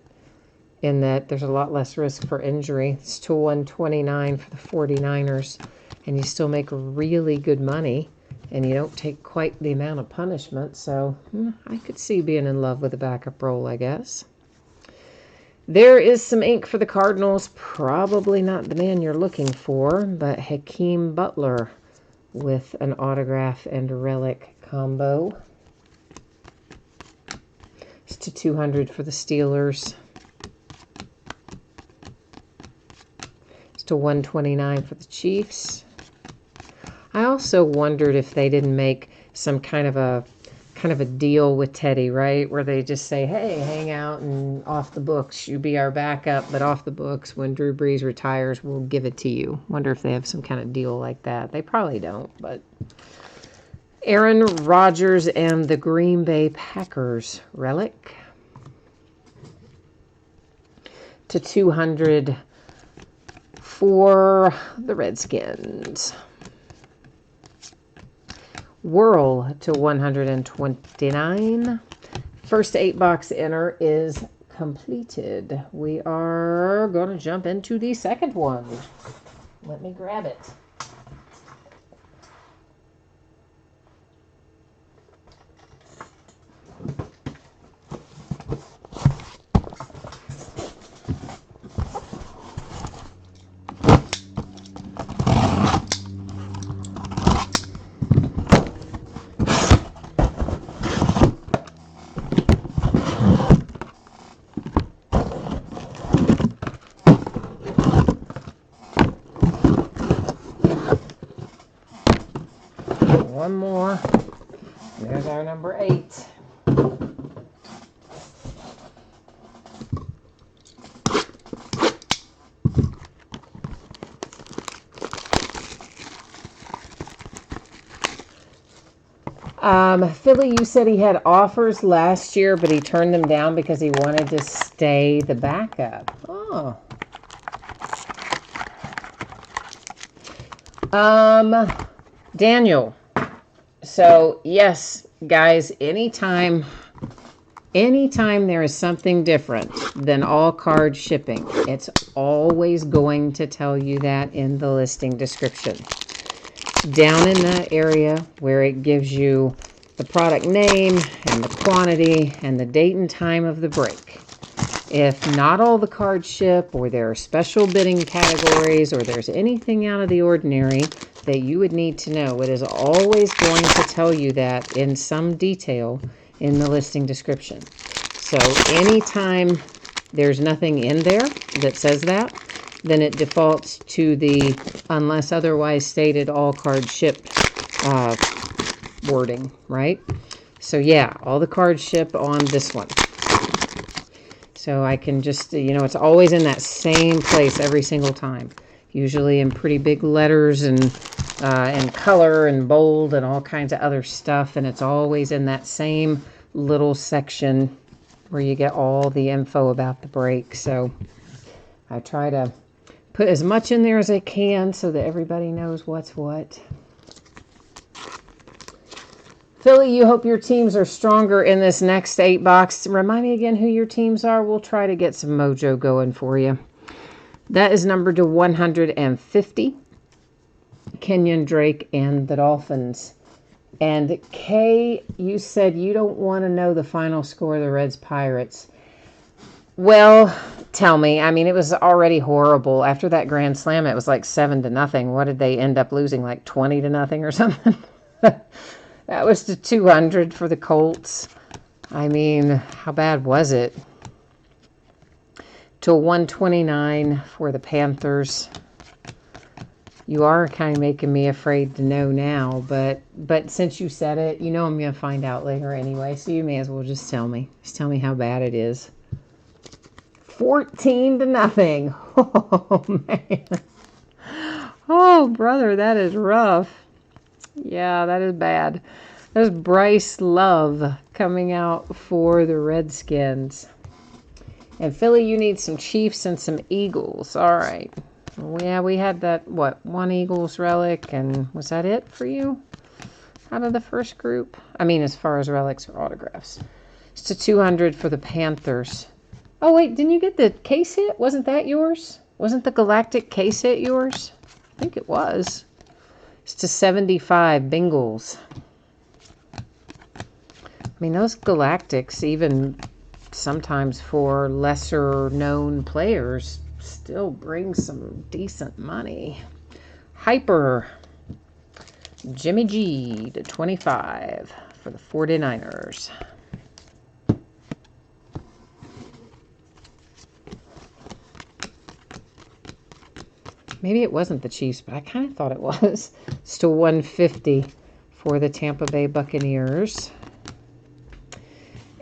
in that there's a lot less risk for injury. It's to 129 for the 49ers, and you still make really good money, and you don't take quite the amount of punishment. So I could see being in love with a backup role, I guess. There is some ink for the Cardinals. Probably not the man you're looking for, but Hakeem Butler with an autograph and relic combo. It's to 200 for the Steelers. It's to 129 for the Chiefs. I also wondered if they didn't make some kind of a deal with Teddy, right? Where they just say, hey, hang out and off the books, you be our backup, but off the books, when Drew Brees retires, we'll give it to you. Wonder if they have some kind of deal like that. They probably don't, but Aaron Rodgers and the Green Bay Packers relic to 200 for the Redskins. Whirl to 129. First 8-box inner is completed. We are going to jump into the second one. Let me grab it. One more. There's our number 8. Philly, you said he had offers last year, but he turned them down because he wanted to stay the backup. Oh. Daniel. So, yes, guys, anytime there is something different than all card shipping, it's always going to tell you that in the listing description. Down in the area where it gives you the product name and the quantity and the date and time of the break. If not all the cards ship, or there are special bidding categories, or there's anything out of the ordinary that you would need to know, it is always going to tell you that in some detail in the listing description. So anytime there's nothing in there that says that, then it defaults to the unless otherwise stated all cards shipped wording, right? So yeah, all the cards ship on this one. So I can just, it's always in that same place every single time. Usually in pretty big letters and color and bold and all kinds of other stuff. And it's always in that same little section where you get all the info about the break. So I try to put as much in there as I can so that everybody knows what's what. Philly, you hope your teams are stronger in this next 8-box. Remind me again who your teams are. We'll try to get some mojo going for you. That is numbered to 150. Kenyon Drake and the Dolphins. And Kay, you said you don't want to know the final score of the Reds-Pirates. Well, tell me. I mean, it was already horrible. After that grand slam, it was like 7-0. What did they end up losing? Like 20-0 or something? That was to 200 for the Colts. I mean, how bad was it? To 129 for the Panthers. You are kind of making me afraid to know now, but since you said it, I'm going to find out later anyway, so you may as well just tell me. Just tell me how bad it is. 14-0. Oh, man. Oh, brother, that is rough. Yeah, that is bad. There's Bryce Love coming out for the Redskins. And Philly, you need some Chiefs and some Eagles. All right. Yeah, we had that, what, one Eagles relic, and was that it for you out of the first group? I mean, as far as relics or autographs. It's to 200 for the Panthers. Oh, wait, didn't you get the case hit? Wasn't that yours? Wasn't the Galactic case hit yours? I think it was. It's to 75, Bengals. I mean, those Galactics, even sometimes for lesser known players, still bring some decent money. Hyper. Jimmy G to 25 for the 49ers. Maybe it wasn't the Chiefs, but I kind of thought it was. It's to 150 for the Tampa Bay Buccaneers.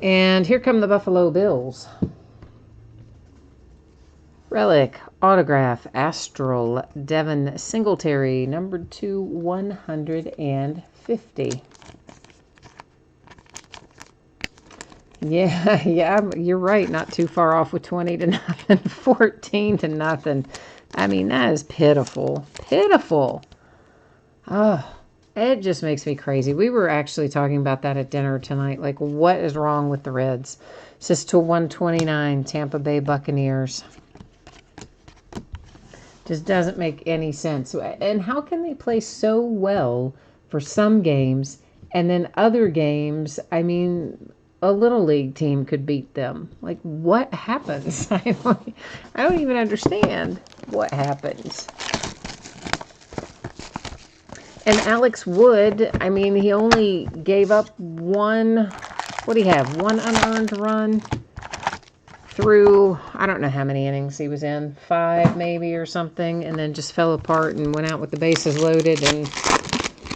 And here come the Buffalo Bills. Relic, autograph, Astral, Devin Singletary, numbered to 150. Yeah, you're right. Not too far off with 20 to nothing, 14 to nothing. I mean, that is pitiful. Pitiful. Oh, it just makes me crazy. We were actually talking about that at dinner tonight. Like, what is wrong with the Reds? It's just to 129, Tampa Bay Buccaneers. Just doesn't make any sense. And how can they play so well for some games and then other games, I mean, a little league team could beat them? Like, what happens? I don't even understand what happens. And Alex Wood, I mean, he only gave up one, what do you have? One unearned run through, I don't know how many innings he was in, 5 maybe or something, and then just fell apart and went out with the bases loaded. And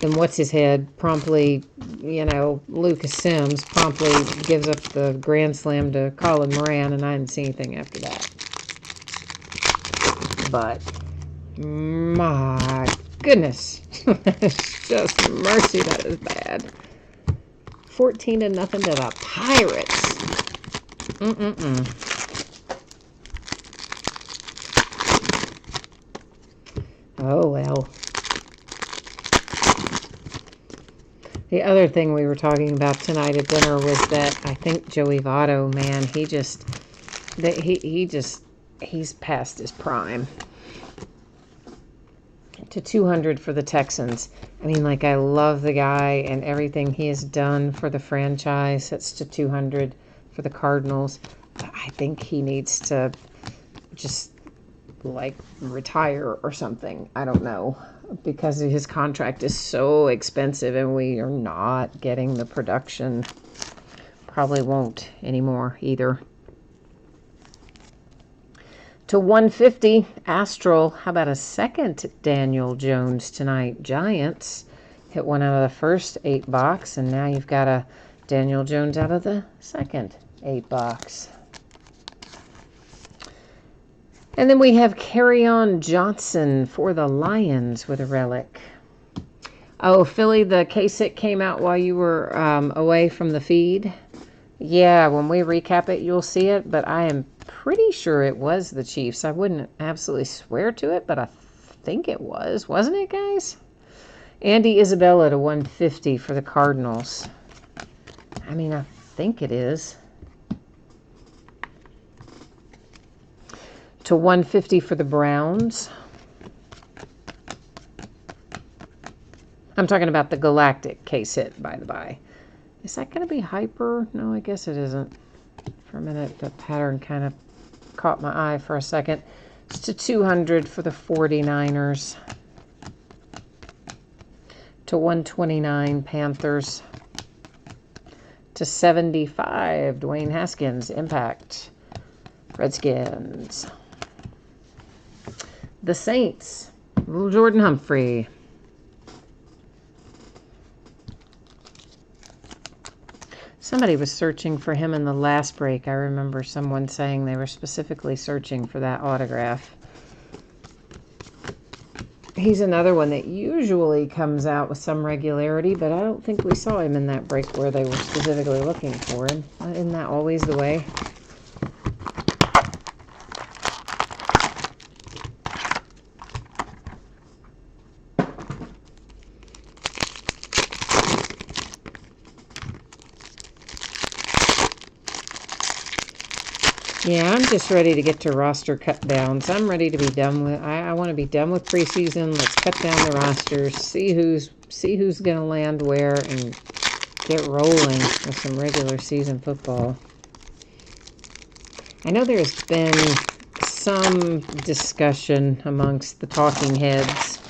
then what's his head promptly, you know, Lucas Sims promptly gives up the grand slam to Colin Moran, and I didn't see anything after that. But my goodness, it's just mercy, that is bad. 14 to nothing to the Pirates. Oh, well. The other thing we were talking about tonight at dinner was that I think Joey Votto, man, he's past his prime. To 200 for the Texans. I mean, like, I love the guy and everything he has done for the franchise. That's to 200 for the Cardinals. But I think he needs to just, like, retire or something. I don't know. Because his contract is so expensive and we are not getting the production. Probably won't anymore either. To 150, Astral. How about a second Daniel Jones tonight? Giants hit one out of the first 8 box, and now you've got a Daniel Jones out of the second 8 box. And then we have Kerryon Johnson for the Lions with a relic. Oh, Philly, the case hit came out while you were away from the feed. Yeah, when we recap it, you'll see it, but I am pretty sure it was the Chiefs. I wouldn't absolutely swear to it, but I think it was. Wasn't it, guys? Andy Isabella to 150 for the Cardinals. I mean, I think it is. To 150 for the Browns. I'm talking about the Galactic case hit, by the by. Is that going to be hyper? No, I guess it isn't. For a minute, the pattern kind of caught my eye for a second. It's to 200 for the 49ers. To 129, Panthers. To 75, Dwayne Haskins, Impact, Redskins. The Saints, little Jordan Humphrey. Somebody was searching for him in the last break. I remember someone saying they were specifically searching for that autograph. He's another one that usually comes out with some regularity, but I don't think we saw him in that break where they were specifically looking for him. Isn't that always the way? Yeah, I'm just ready to get to roster cut downs. I'm ready to be done with. I want to be done with preseason. Let's cut down the rosters. See who's going to land where, and get rolling with some regular season football. I know there's been some discussion amongst the talking heads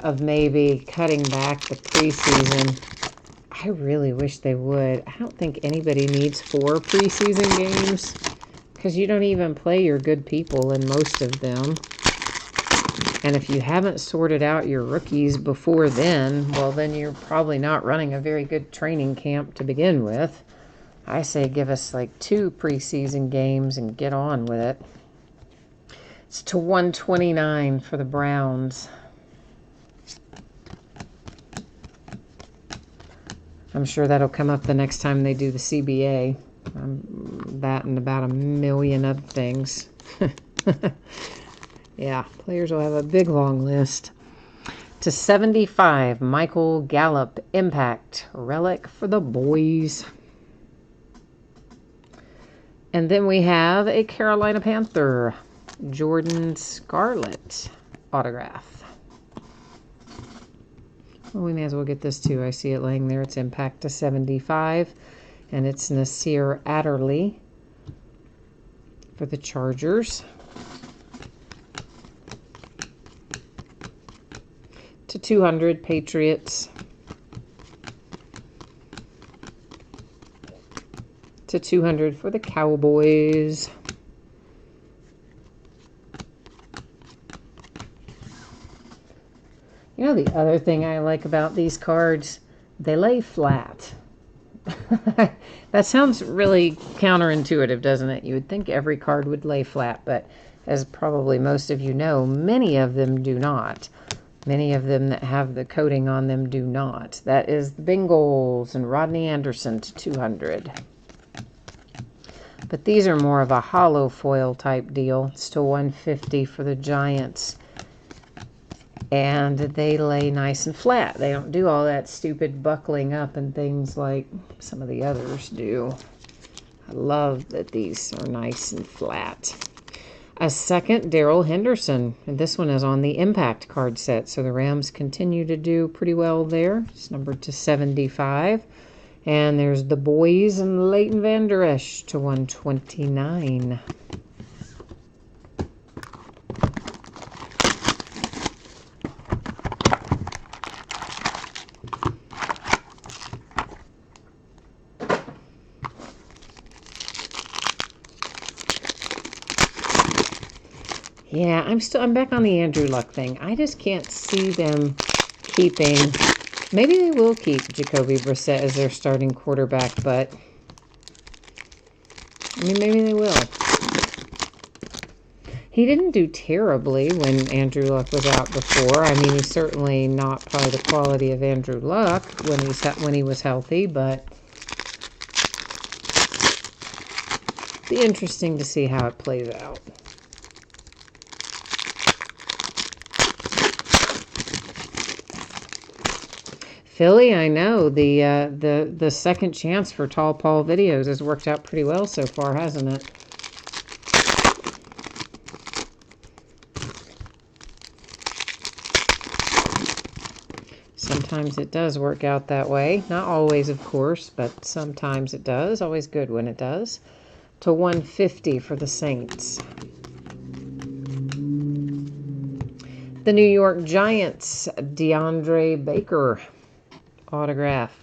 of maybe cutting back the preseason. I really wish they would. I don't think anybody needs 4 preseason games, because you don't even play your good people in most of them. And if you haven't sorted out your rookies before then, well, then you're probably not running a very good training camp to begin with. I say give us like 2 preseason games and get on with it. It's to 129 for the Browns. I'm sure that'll come up the next time they do the CBA. That and about a million other things. Yeah, players will have a big long list. To 75, Michael Gallup, Impact, relic for the boys. And then we have a Carolina Panther, Jordan Scarlett autograph. Well, we may as well get this too. I see it laying there. It's Impact to 75. And it's Nasir Adderley for the Chargers. To 200, Patriots. To 200 for the Cowboys. You know, the other thing I like about these cards, they lay flat. That sounds really counterintuitive, doesn't it? You would think every card would lay flat, but as probably most of you know, many of them do not. Many of them that have the coating on them do not. That is the Bengals and Rodney Anderson to 200. But these are more of a hollow foil type deal. It's to 150 for the Giants. And they lay nice and flat. They don't do all that stupid buckling up and things like some of the others do. I love that these are nice and flat. A second, Darrell Henderson. And this one is on the Impact card set. So the Rams continue to do pretty well there. It's numbered to 75. And there's the boys and Leighton Vander Esch to 129. Yeah, I'm back on the Andrew Luck thing. I just can't see them keeping. Maybe they will keep Jacoby Brissett as their starting quarterback, but I mean, maybe they will. He didn't do terribly when Andrew Luck was out before. I mean, he's certainly not probably the quality of Andrew Luck when he was healthy, but it'd be interesting to see how it plays out. Philly, I know the second chance for Tall Paul videos has worked out pretty well so far, hasn't it? Sometimes it does work out that way. Not always, of course, but sometimes it does. Always good when it does. To 150 for the Saints. The New York Giants, DeAndre Baker autograph.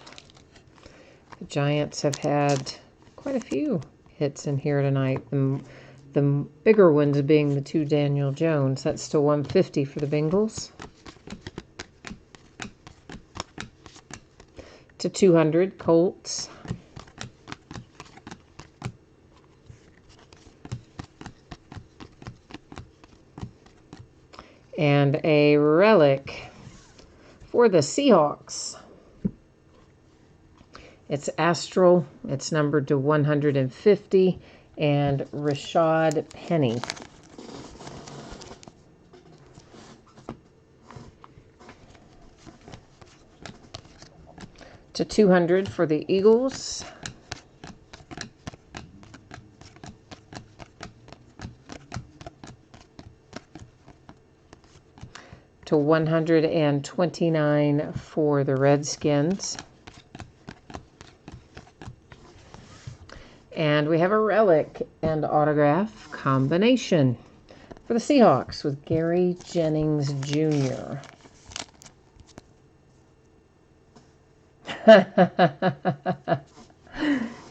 The Giants have had quite a few hits in here tonight. The bigger ones being the 2 Daniel Jones. That's to 150 for the Bengals. To 200, Colts. And a relic for the Seahawks. It's Astral. It's numbered to 150. And Rashad Penny. To 200 for the Eagles. To 129 for the Redskins. And we have a relic and autograph combination for the Seahawks with Gary Jennings Jr.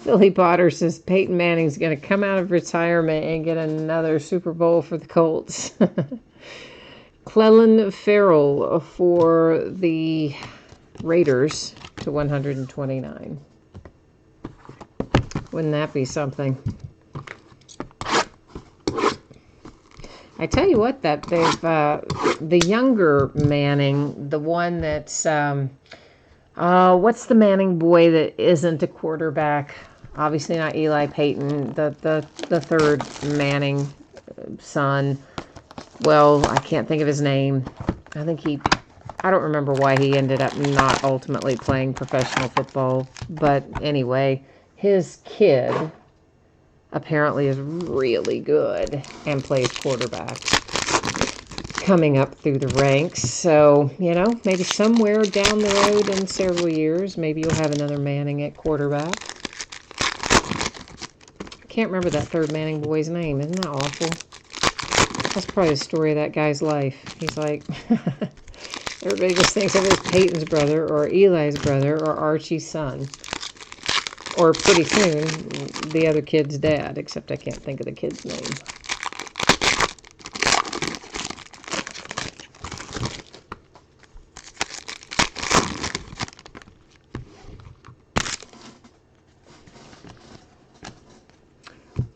Billy Potter says Peyton Manning's going to come out of retirement and get another Super Bowl for the Colts. Clelin Ferrell for the Raiders to 129. Wouldn't that be something? I tell you what, that they've the younger Manning, the one that's what's the Manning boy that isn't a quarterback? Obviously not Eli Peyton, the third Manning son. Well, I can't think of his name. I don't remember why he ended up not ultimately playing professional football. But anyway, his kid apparently is really good and plays quarterback coming up through the ranks. So, maybe somewhere down the road in several years, maybe you'll have another Manning at quarterback. I can't remember that third Manning boy's name. Isn't that awful? That's probably the story of that guy's life. He's like, everybody just thinks of it as Peyton's brother or Eli's brother or Archie's son. Or pretty soon, the other kid's dad, except I can't think of the kid's name.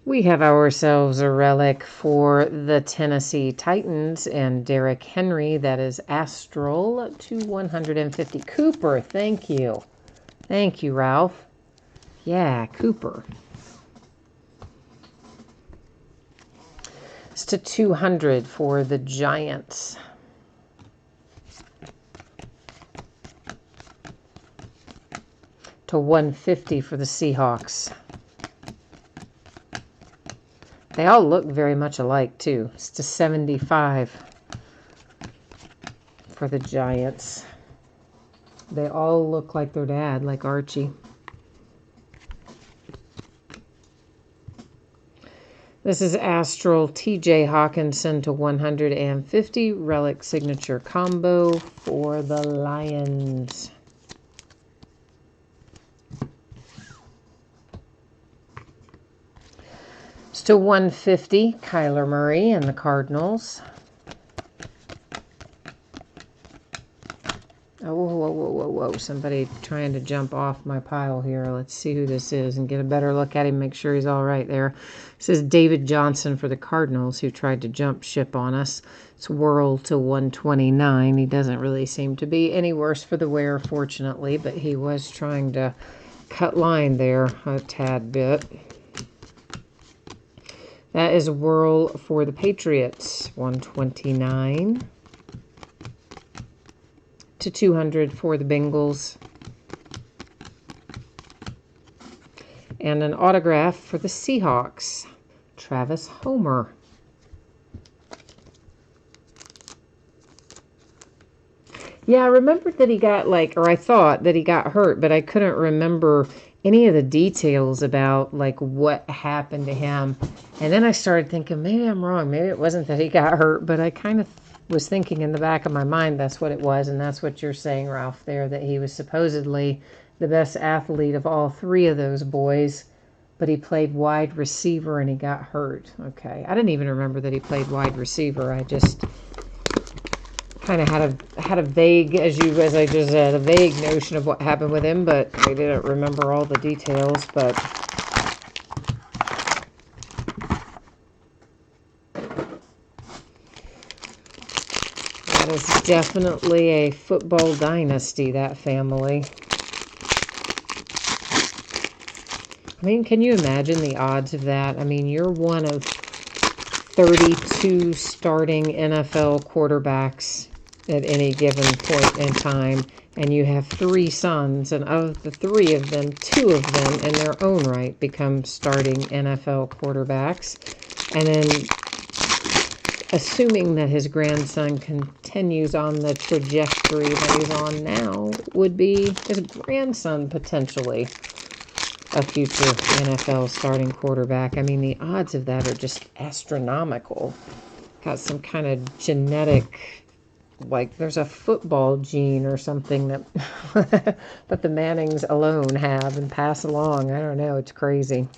We have ourselves a relic for the Tennessee Titans and Derrick Henry. That is Astral to 150. Cooper, thank you. Thank you, Ralph. Yeah, Cooper. It's to 200 for the Giants. To 150 for the Seahawks. They all look very much alike, too. It's to 75 for the Giants. They all look like their dad, like Archie. This is Astral TJ Hawkinson to 150. Relic signature combo for the Lions. It's to 150. Kyler Murray and the Cardinals. Oh, whoa. Somebody trying to jump off my pile here. Let's see who this is and get a better look at him, make sure he's all right there. This is David Johnson for the Cardinals, who tried to jump ship on us. It's Whirl to 129. He doesn't really seem to be any worse for the wear, fortunately, but he was trying to cut line there a tad bit. That is Whirl for the Patriots, 129. To 200 for the Bengals. And an autograph for the Seahawks, Travis Homer. Yeah, I remembered that he got I thought that he got hurt, but I couldn't remember any of the details about what happened to him. And then I started thinking, maybe I'm wrong. Maybe it wasn't that he got hurt, but I kind of was thinking in the back of my mind that's what it was, and that's what you're saying, Ralph, there, that he was supposedly the best athlete of all three of those boys, but he played wide receiver and he got hurt. Okay, I didn't even remember that he played wide receiver. I just kind of had a vague, as I just said, a vague notion of what happened with him, but I didn't remember all the details. But is definitely a football dynasty, that family. I mean, can you imagine the odds of that? I mean, you're one of 32 starting NFL quarterbacks at any given point in time, and you have 3 sons, and of the 3 of them, 2 of them in their own right become starting NFL quarterbacks. And then assuming that his grandson continues on the trajectory that he's on now, would be his grandson potentially a future NFL starting quarterback. I mean, the odds of that are just astronomical. Got some kind of genetic, like there's a football gene or something that that the Mannings alone have and pass along. I don't know. It's crazy.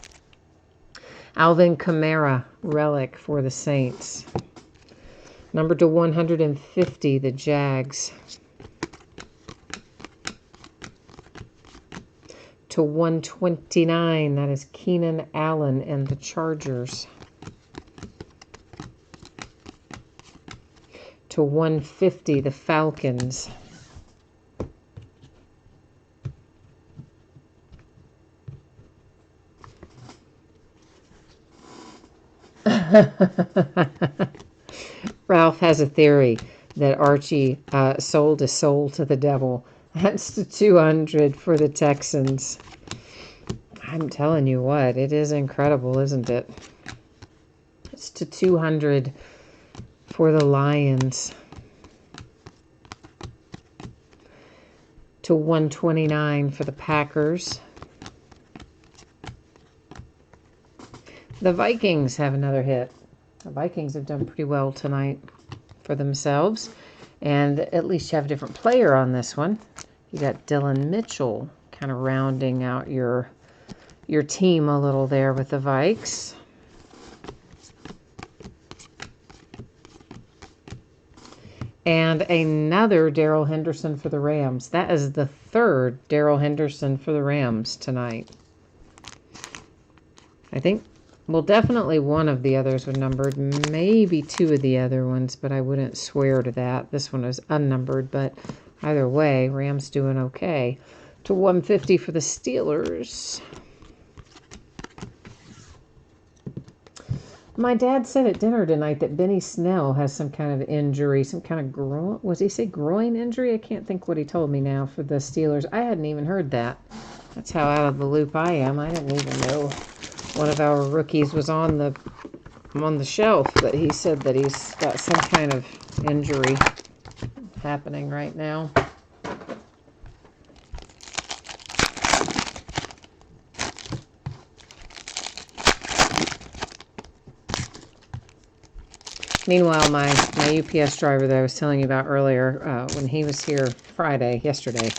Alvin Kamara, relic for the Saints. Number to 150, the Jags. To 129, that is Keenan Allen and the Chargers. To 150, the Falcons. Ralph has a theory that Archie sold his soul to the devil. That's to 200 for the Texans. I'm telling you what, it is incredible, isn't it? It's to 200 for the Lions. To 129 for the Packers. The Vikings have another hit. The Vikings have done pretty well tonight for themselves. And at least you have a different player on this one. You got Dylan Mitchell kind of rounding out your team a little there with the Vikes. And another Darrell Henderson for the Rams. That is the 3rd Darrell Henderson for the Rams tonight. I think, well, definitely one of the others were numbered. Maybe 2 of the other ones, but I wouldn't swear to that. This one was unnumbered, but either way, Rams doing okay. To 150 for the Steelers. My dad said at dinner tonight that Benny Snell has some kind of injury, some kind of groin. Was he say groin injury? I can't think what he told me now for the Steelers. I hadn't even heard that. That's how out of the loop I am. I didn't even know one of our rookies was on the shelf, but he said that he's got some kind of injury happening right now. Meanwhile, my UPS driver that I was telling you about earlier, when he was here yesterday,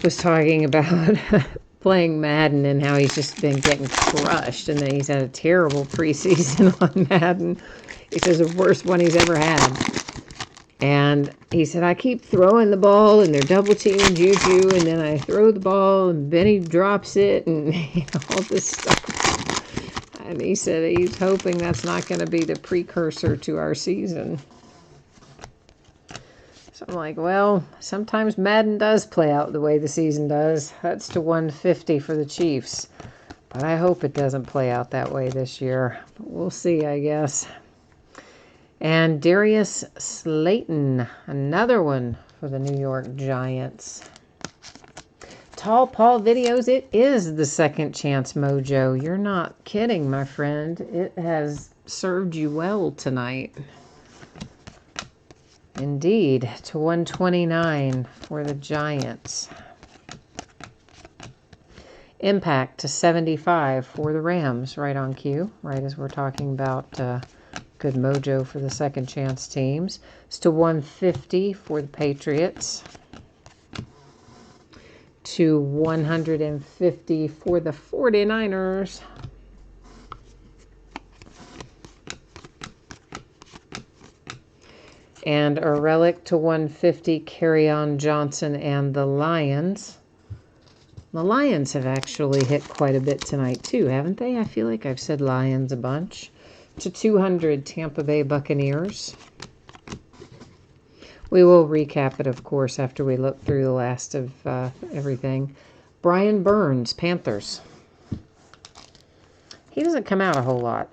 was talking about playing Madden and how he's just been getting crushed and that he's had a terrible preseason on Madden. He says the worst one he's ever had. And he said, I keep throwing the ball and they're double teaming Juju, and then I throw the ball and Benny drops it and all this stuff. And he said he's hoping that's not going to be the precursor to our season. So I'm like, well, sometimes Madden does play out the way the season does. That's to 150 for the Chiefs. But I hope it doesn't play out that way this year. But we'll see, I guess. And Darius Slayton, another one for the New York Giants. Tall Paul Videos, it is the second chance mojo. You're not kidding, my friend. It has served you well tonight. Indeed, to 129 for the Giants. Impact to 75 for the Rams, right on cue, right as we're talking about good mojo for the second chance teams. It's to 150 for the Patriots. To 150 for the 49ers. And a relic to 150, Kerryon Johnson and the Lions. The Lions have actually hit quite a bit tonight too, haven't they? I feel like I've said Lions a bunch. To 200, Tampa Bay Buccaneers. We will recap it, of course, after we look through the last of everything. Brian Burns, Panthers. He doesn't come out a whole lot.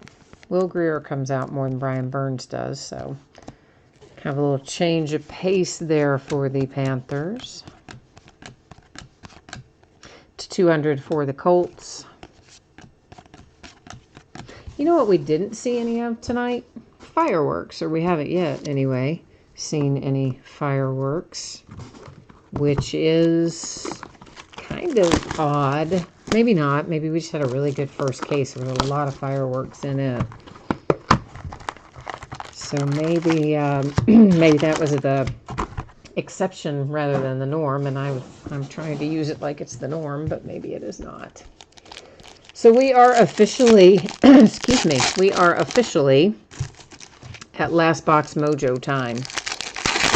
Will Greer comes out more than Brian Burns does, so kind of a little change of pace there for the Panthers. To 200 for the Colts. You know what we didn't see any of tonight? Fireworks, or we haven't yet anyway seen any fireworks, which is kind of odd. Maybe not. Maybe we just had a really good first case with a lot of fireworks in it. So maybe maybe that was the exception rather than the norm, and I'm trying to use it like it's the norm, but maybe it is not. So we are officially, excuse me, we are officially at Last Box Mojo time.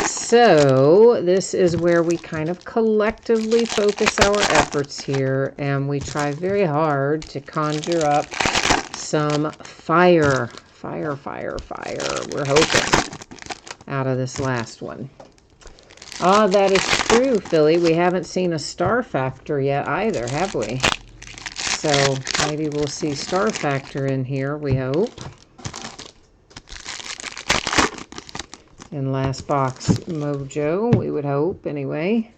So this is where we kind of collectively focus our efforts here, and we try very hard to conjure up some fire. We're hoping out of this last one. Ah, that is true, Philly. We haven't seen a star factor yet either, have we? So maybe we'll see star factor in here, we hope. In Last Box Mojo, we would hope, anyway.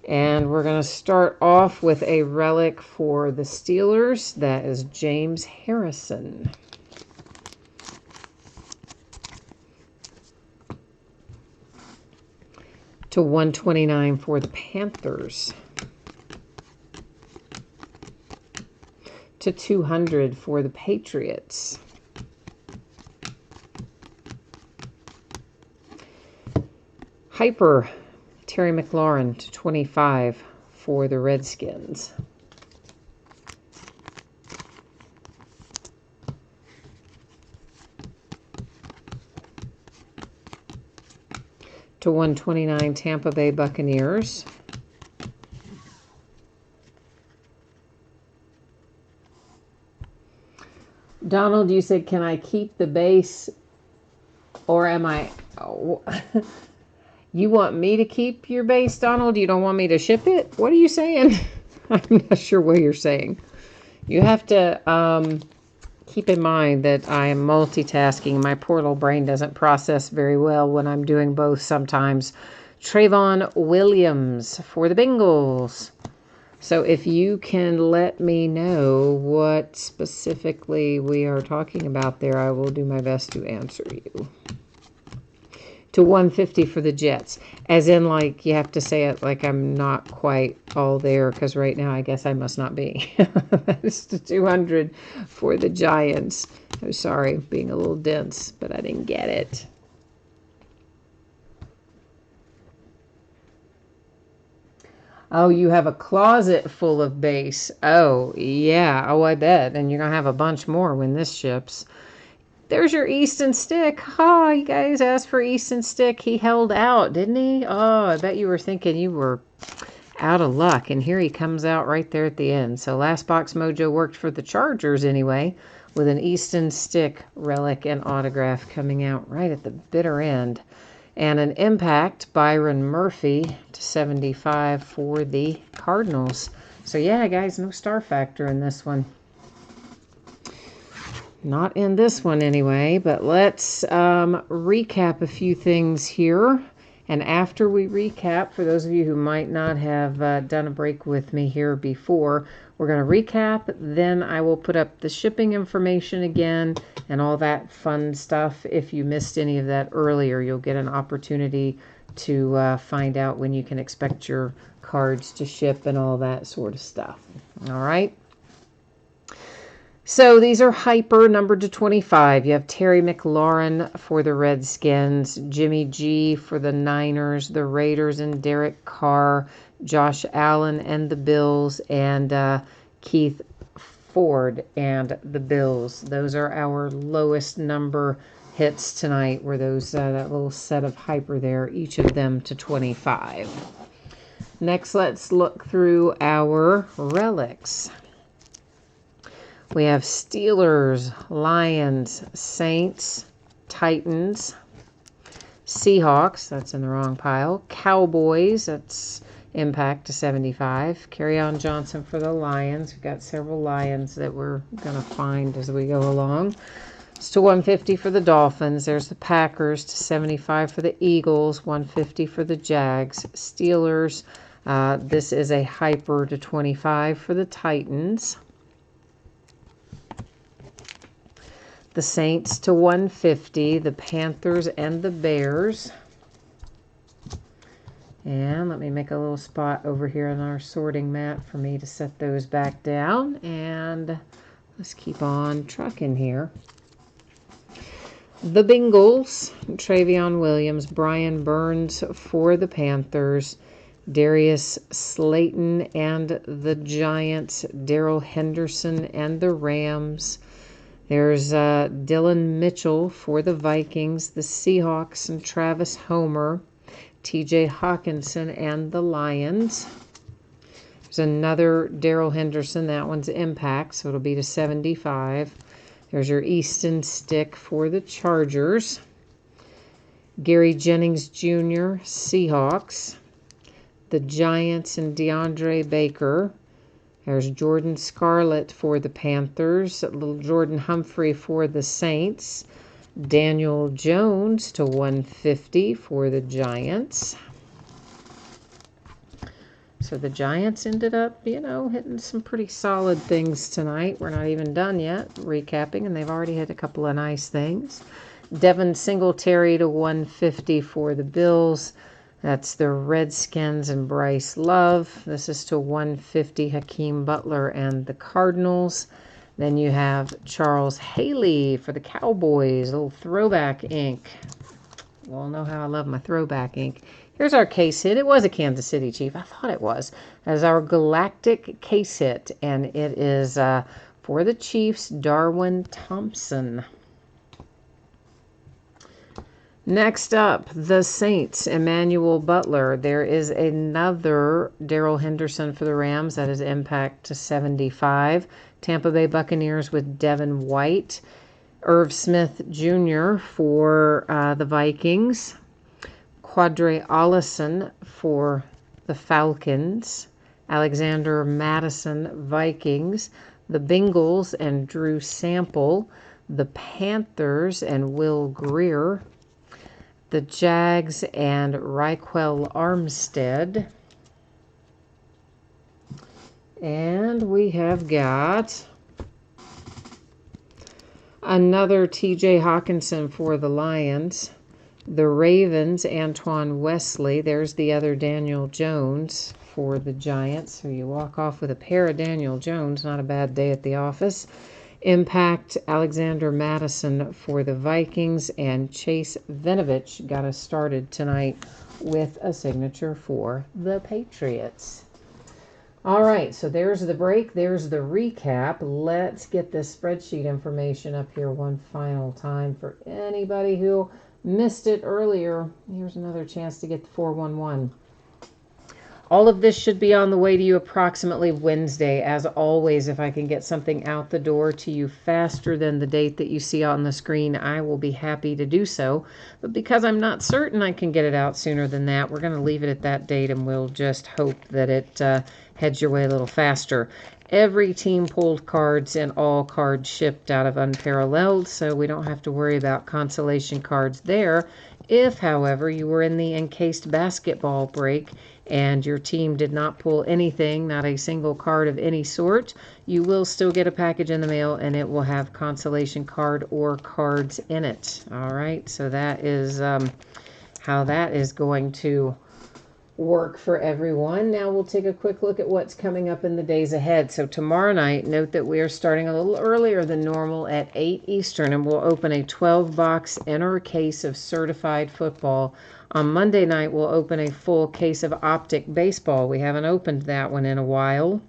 And we're going to start off with a relic for the Steelers. That is James Harrison. To 129 for the Panthers. To 200 for the Patriots. Hyper, Terry McLaurin to 25 for the Redskins. To 129 Tampa Bay Buccaneers. Donald, you said, can I keep the base or am I... Oh. You want me to keep your base, Donald? You don't want me to ship it? What are you saying? I'm not sure what you're saying. You have to keep in mind that I am multitasking. My poor little brain doesn't process very well when I'm doing both sometimes. Trayvon Williams for the Bengals. So if you can let me know what specifically we are talking about there, I will do my best to answer you. To 150 for the Jets. As in, like, you have to say it like I'm not quite all there, because right now I guess I must not be. That is to 200 for the Giants. I'm sorry, being a little dense, but I didn't get it. Oh, you have a closet full of base. Oh, yeah. Oh, I bet. And you're going to have a bunch more when this ships. There's your Easton Stick. Oh, you guys asked for Easton Stick. He held out, didn't he? Oh, I bet you were thinking you were out of luck. And here he comes out right there at the end. So Last Box Mojo worked for the Chargers anyway, with an Easton Stick relic and autograph coming out right at the bitter end. And an Impact, Byron Murphy, to 75 for the Cardinals. So yeah, guys, no star factor in this one. Not in this one anyway, but let's recap a few things here. And after we recap, for those of you who might not have done a break with me here before, we're going to recap. Then I will put up the shipping information again and all that fun stuff. If you missed any of that earlier, you'll get an opportunity to find out when you can expect your cards to ship and all that sort of stuff. All right. So these are hyper, numbered to 25. You have Terry McLaurin for the Redskins, Jimmy G for the Niners, the Raiders and Derek Carr, Josh Allen and the Bills, and Keith Ford and the Bills. Those are our lowest number hits tonight, were those that little set of hyper there, each of them to 25. Next, let's look through our relics. We have Steelers, Lions, Saints, Titans, Seahawks, that's in the wrong pile. Cowboys, that's impact to 75. Kerryon Johnson for the Lions. We've got several Lions that we're going to find as we go along. It's to 150 for the Dolphins. There's the Packers to 75 for the Eagles, 150 for the Jags. Steelers, this is a hyper to 25 for the Titans. The Saints to 150, the Panthers and the Bears. And let me make a little spot over here on our sorting mat for me to set those back down. And let's keep on trucking here. The Bengals, Travion Williams, Brian Burns for the Panthers, Darius Slayton and the Giants, Darrell Henderson and the Rams. There's Dylan Mitchell for the Vikings, the Seahawks and Travis Homer, TJ Hawkinson and the Lions. There's another Darrell Henderson, that one's impact, so it'll be to 75. There's your Easton Stick for the Chargers. Gary Jennings Jr., Seahawks. The Giants and DeAndre Baker. There's Jordan Scarlett for the Panthers. Little Jordan Humphrey for the Saints. Daniel Jones to 150 for the Giants. So the Giants ended up, hitting some pretty solid things tonight. We're not even done yet recapping, and they've already hit a couple of nice things. Devin Singletary to 150 for the Bills. That's the Redskins and Bryce Love. This is to 150, Hakeem Butler and the Cardinals. Then you have Charles Haley for the Cowboys, a little throwback ink. You all know how I love my throwback ink. Here's our case hit. It was a Kansas City Chief. I thought it was. As our galactic case hit. And it is for the Chiefs, Darwin Thompson. Next up, the Saints, Emmanuel Butler. There is another Darrell Henderson for the Rams. That is impact to 75. Tampa Bay Buccaneers with Devin White. Irv Smith Jr. for the Vikings. Quadre Allison for the Falcons. Alexander Madison, Vikings. The Bengals and Drew Sample. The Panthers and Will Greer. The Jags and Raquel Armstead. And we have got another TJ Hawkinson for the Lions. The Ravens, Antoine Wesley. There's the other Daniel Jones for the Giants. So you walk off with a pair of Daniel Jones. Not a bad day at the office. Impact, Alexander Madison for the Vikings. And Chase Vinovich got us started tonight with a signature for the Patriots. All right, so there's the break. There's the recap. Let's get this spreadsheet information up here one final time for anybody who missed it earlier. Here's another chance to get the 411. All of this should be on the way to you approximately Wednesday. As always, if I can get something out the door to you faster than the date that you see on the screen, I will be happy to do so. But because I'm not certain I can get it out sooner than that, we're going to leave it at that date, and we'll just hope that it heads your way a little faster. Every team pulled cards and all cards shipped out of Unparalleled, so we don't have to worry about consolation cards there. If, however, you were in the encased basketball break and your team did not pull anything, not a single card of any sort, you will still get a package in the mail, and it will have consolation card or cards in it. All right, so that is how that is going to work for everyone. Now we'll take a quick look at what's coming up in the days ahead. So tomorrow night, note that we are starting a little earlier than normal at 8 Eastern, and we'll open a 12-box inner case of certified football. On Monday night, we'll open a full case of Optic baseball. We haven't opened that one in a while.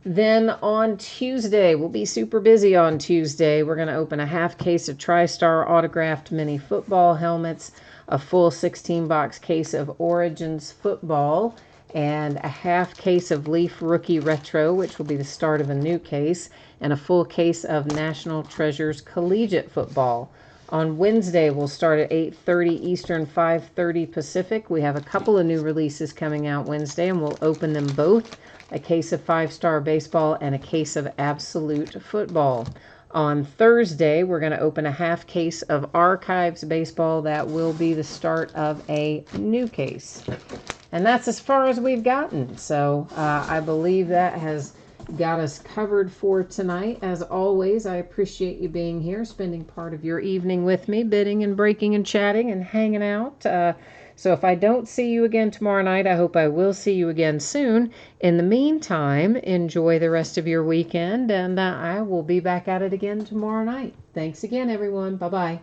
Then on Tuesday, we'll be super busy on Tuesday. We're going to open a half case of TriStar autographed mini football helmets, a full 16-box case of Origins football, and a half case of Leaf Rookie Retro, which will be the start of a new case, and a full case of National Treasures Collegiate football. On Wednesday, we'll start at 8:30 Eastern, 5:30 Pacific. We have a couple of new releases coming out Wednesday, and we'll open them both. A case of 5-Star Baseball and a case of Absolute Football. On Thursday, we're going to open a half case of Archives Baseball. That will be the start of a new case. And that's as far as we've gotten. So I believe that has got us covered for tonight. As always, I appreciate you being here, spending part of your evening with me, bidding and breaking and chatting and hanging out. So if I don't see you again tomorrow night, I hope I will see you again soon. In the meantime, enjoy the rest of your weekend, and I will be back at it again tomorrow night. Thanks again, everyone. Bye-bye.